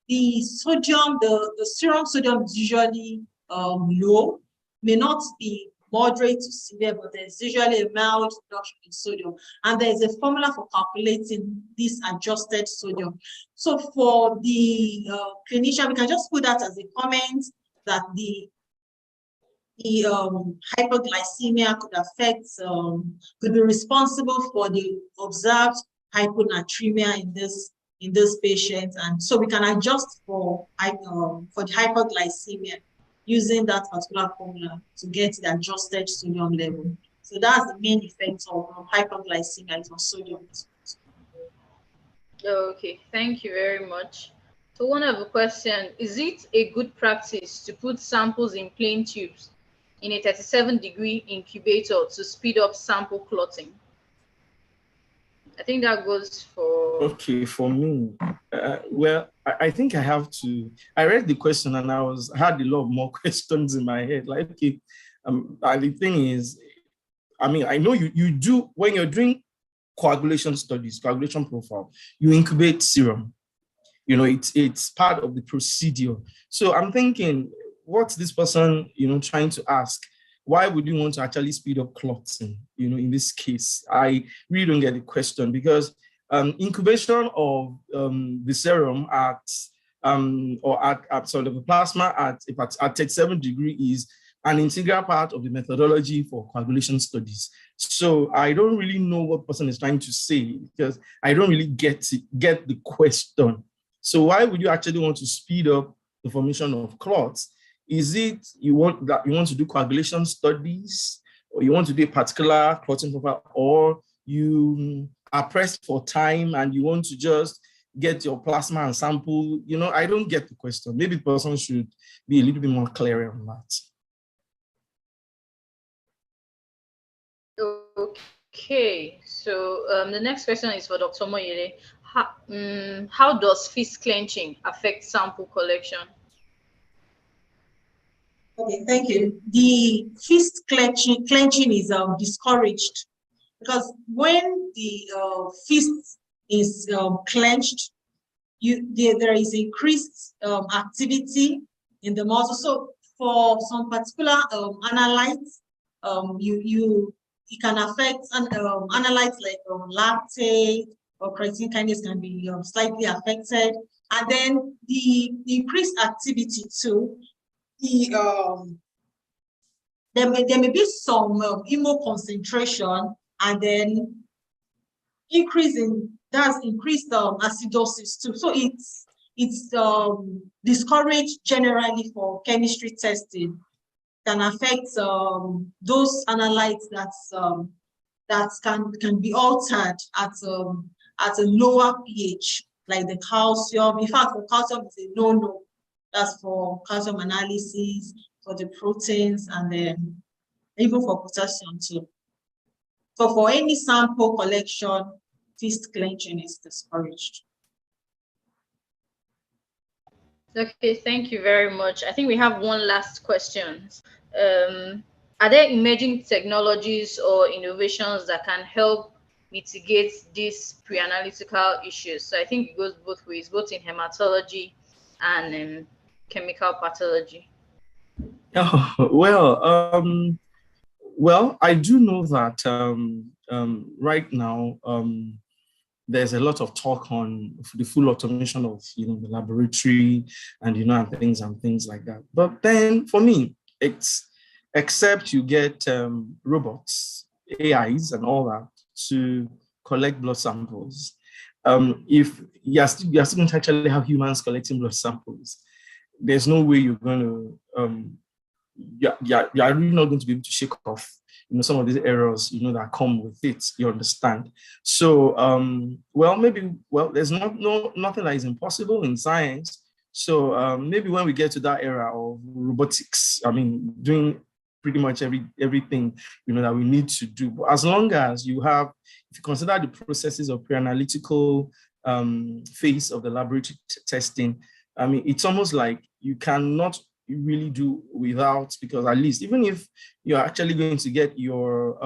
the sodium, the serum sodium is usually low, may not be moderate to severe, but there's usually a mild reduction in sodium. And there's a formula for calculating this adjusted sodium. So for the clinician, we can just put that as a comment that the hypoglycemia could be responsible for the observed hyponatremia in this patient, and so we can adjust for the hypoglycemia using that particular formula to get the adjusted sodium level. So that's the main effect of hypoglycemia, is on sodium. Okay, thank you very much. So one of the question, is it a good practice to put samples in plain tubes in a 37-degree incubator to speed up sample clotting? I think that goes for... Okay, for me, well, I think I have to, I read the question and I had a lot more questions in my head. Like, okay, and the thing is, I mean, I know you do, when you're doing coagulation studies, coagulation profile, you incubate serum. You know, it's part of the procedure. So I'm thinking, what's this person, trying to ask? Why would you want to actually speed up clotting? In this case, I really don't get the question, because incubation of the serum at the plasma at 37 degrees is an integral part of the methodology for coagulation studies. So I don't really know what person is trying to say, because I don't really get the question. So why would you actually want to speed up the formation of clots? Is it you want to do coagulation studies, or you want to do a particular clotting profile, or you are pressed for time and you want to just get your plasma and sample? I don't get the question. Maybe the person should be a little bit more clear on that. Okay, so the next question is for Dr. Moyile. How does fist clenching affect sample collection? Okay, thank you. The fist clenching is discouraged, because when the fist is clenched, there is increased activity in the muscle. So for some particular analytes, it can affect analytes like lactate or creatine kinase can be slightly affected, and then the increased activity too. There may be some hemo concentration, and then increased acidosis too. So it's discouraged generally for chemistry testing. Can affect those analytes that can be altered at a lower pH, like the calcium. In fact, for calcium is a no-no. That's for calcium analysis, for the proteins, and then even for potassium too. So for any sample collection, fist clenching is discouraged. Okay, thank you very much. I think we have one last question. Are there emerging technologies or innovations that can help mitigate these pre-analytical issues? So I think it goes both ways, both in hematology and chemical pathology. Oh, well, I do know that right now there's a lot of talk on the full automation of the laboratory and and things like that. But then for me, it's except you get robots, AIs, and all that to collect blood samples. If you're still going to actually have humans collecting blood samples, there's no way you're going to you're really not going to be able to shake off some of these errors that come with it. You understand? So there's nothing that is impossible in science. So maybe when we get to that era of robotics, I mean, doing pretty much everything that we need to do. But as long as if you consider the processes of pre-analytical phase of the laboratory testing, I mean, it's almost like you cannot really do without, because at least even if you're actually going to get your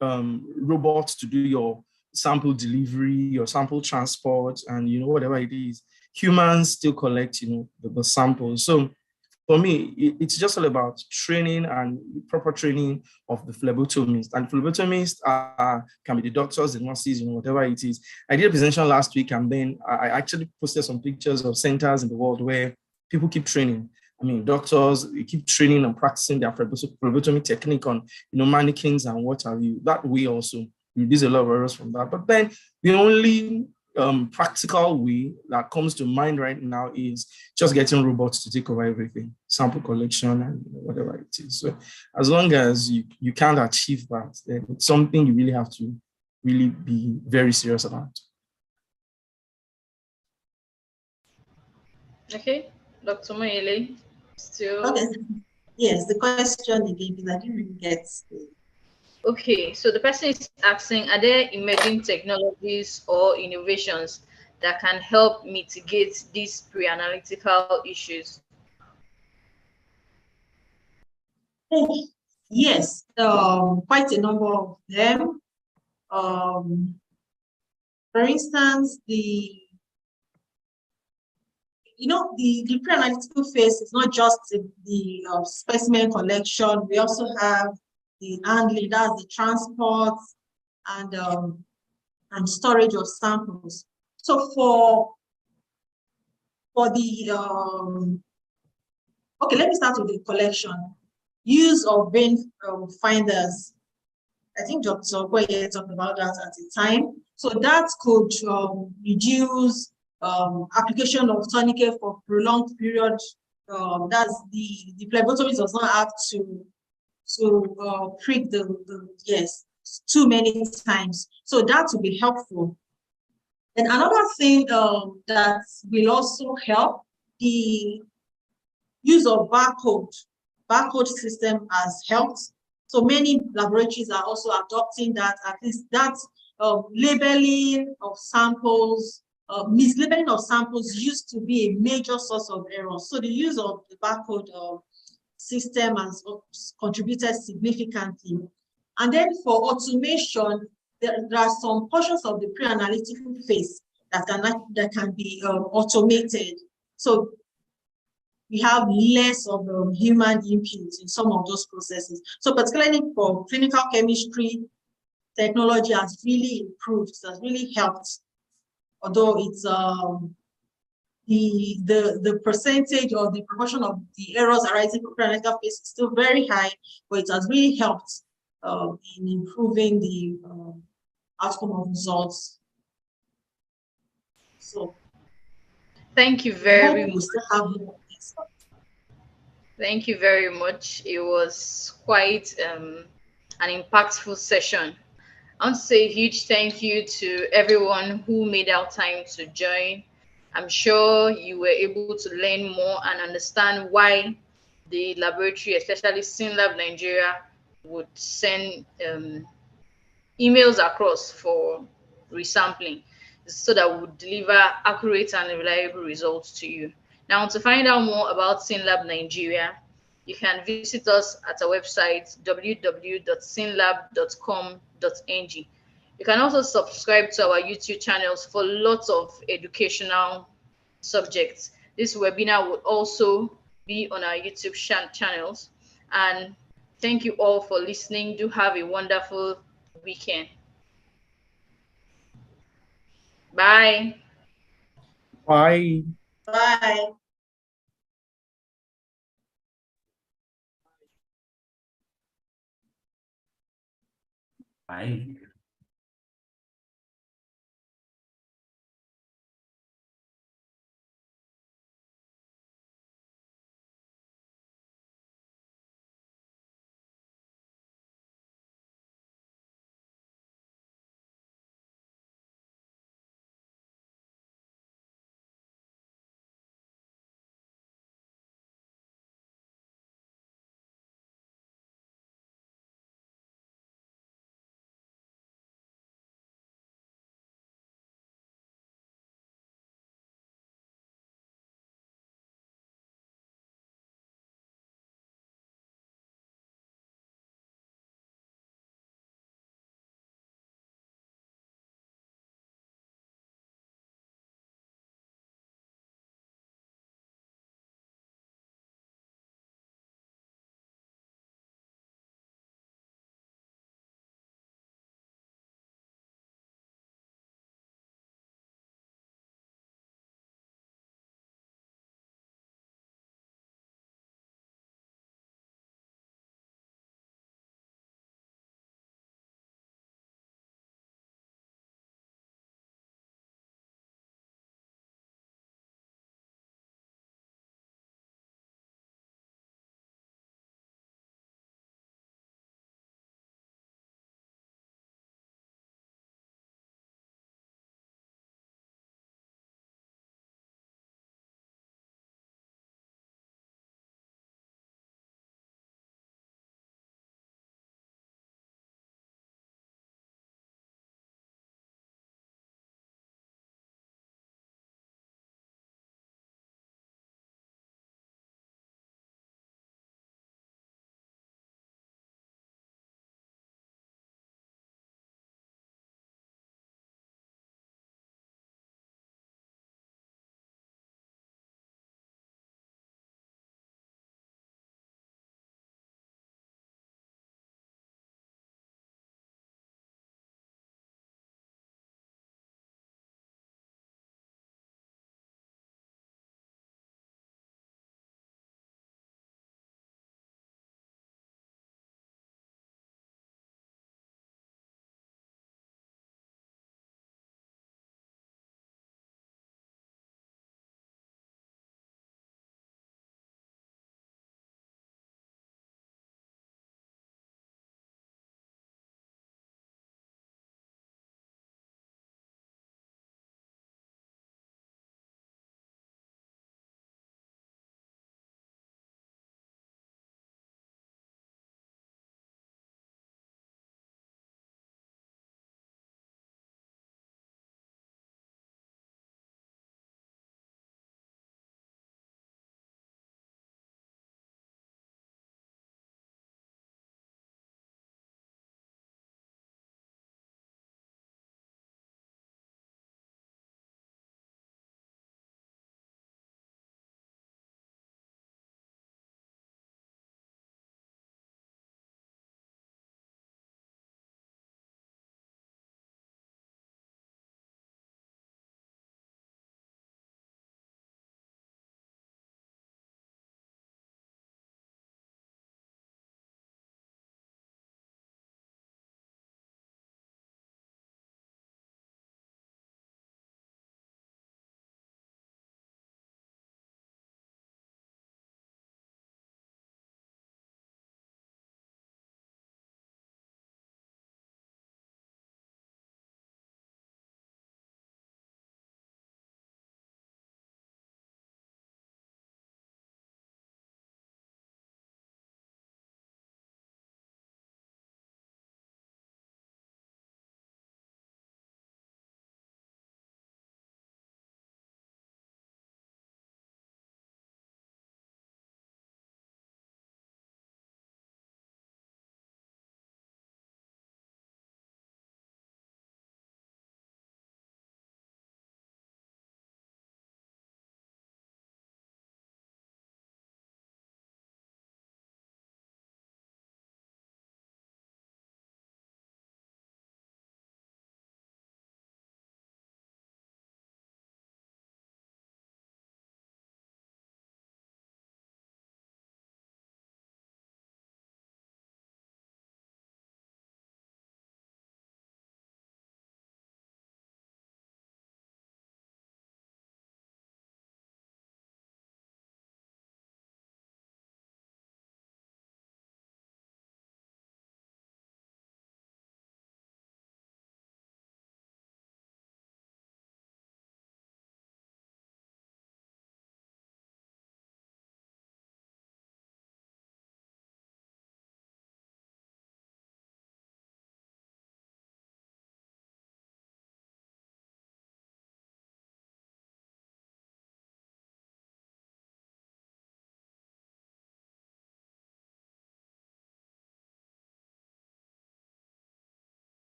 robots to do your sample delivery, your sample transport, and whatever it is, humans still collect the samples. So for me, it's just all about training and proper training of the phlebotomists. And phlebotomists can be the doctors, the nurses, whatever it is. I did a presentation last week, and then I actually posted some pictures of centers in the world where people keep training. I mean, doctors, they keep training and practicing their phlebotomy technique on, mannequins and what have you. That way also, there's a lot of errors from that. But then the only practical way that comes to mind right now is just getting robots to take over everything, sample collection and whatever it is. So as long as you can't achieve that, then it's something you really have to really be very serious about. Okay, Dr. Moyele, still. Okay. Yes, the question again, because I didn't really get. Okay, so the person is asking, are there emerging technologies or innovations that can help mitigate these pre-analytical issues? Yes, quite a number of them. For instance, the pre-analytical phase is not just the specimen collection. We also have the handling, that's the transport and storage of samples. So for the okay, let me start with the collection. Use of vein finders. I think Dr. Okoye talked about that at the time. So that could reduce application of tourniquet for prolonged period. That's the phlebotomist does not have to prick too many times. So that will be helpful. And another thing that will also help, the use of barcode system has helped. So many laboratories are also adopting that, at least that labeling of samples, mislabeling of samples used to be a major source of error. So the use of the barcode system has contributed significantly. And then for automation, there are some portions of the pre-analytical phase that can be automated. So we have less of human input in some of those processes. So particularly for clinical chemistry, technology has really improved, has really helped. Although it's the percentage or the proportion of the errors arising from pre-analytical phase is still very high, but it has really helped in improving the outcome of results. So thank you very much. Thank you very much. It was quite an impactful session. I want to say a huge thank you to everyone who made out time to join. I'm sure you were able to learn more and understand why the laboratory, especially SYNLAB Nigeria, would send emails across for resampling so that we would deliver accurate and reliable results to you. Now, to find out more about SYNLAB Nigeria, you can visit us at our website www.synlab.com.ng. You can also subscribe to our YouTube channels for lots of educational subjects. This webinar will also be on our YouTube channels. And thank you all for listening. Do have a wonderful weekend. Bye. Bye. Bye. Bye.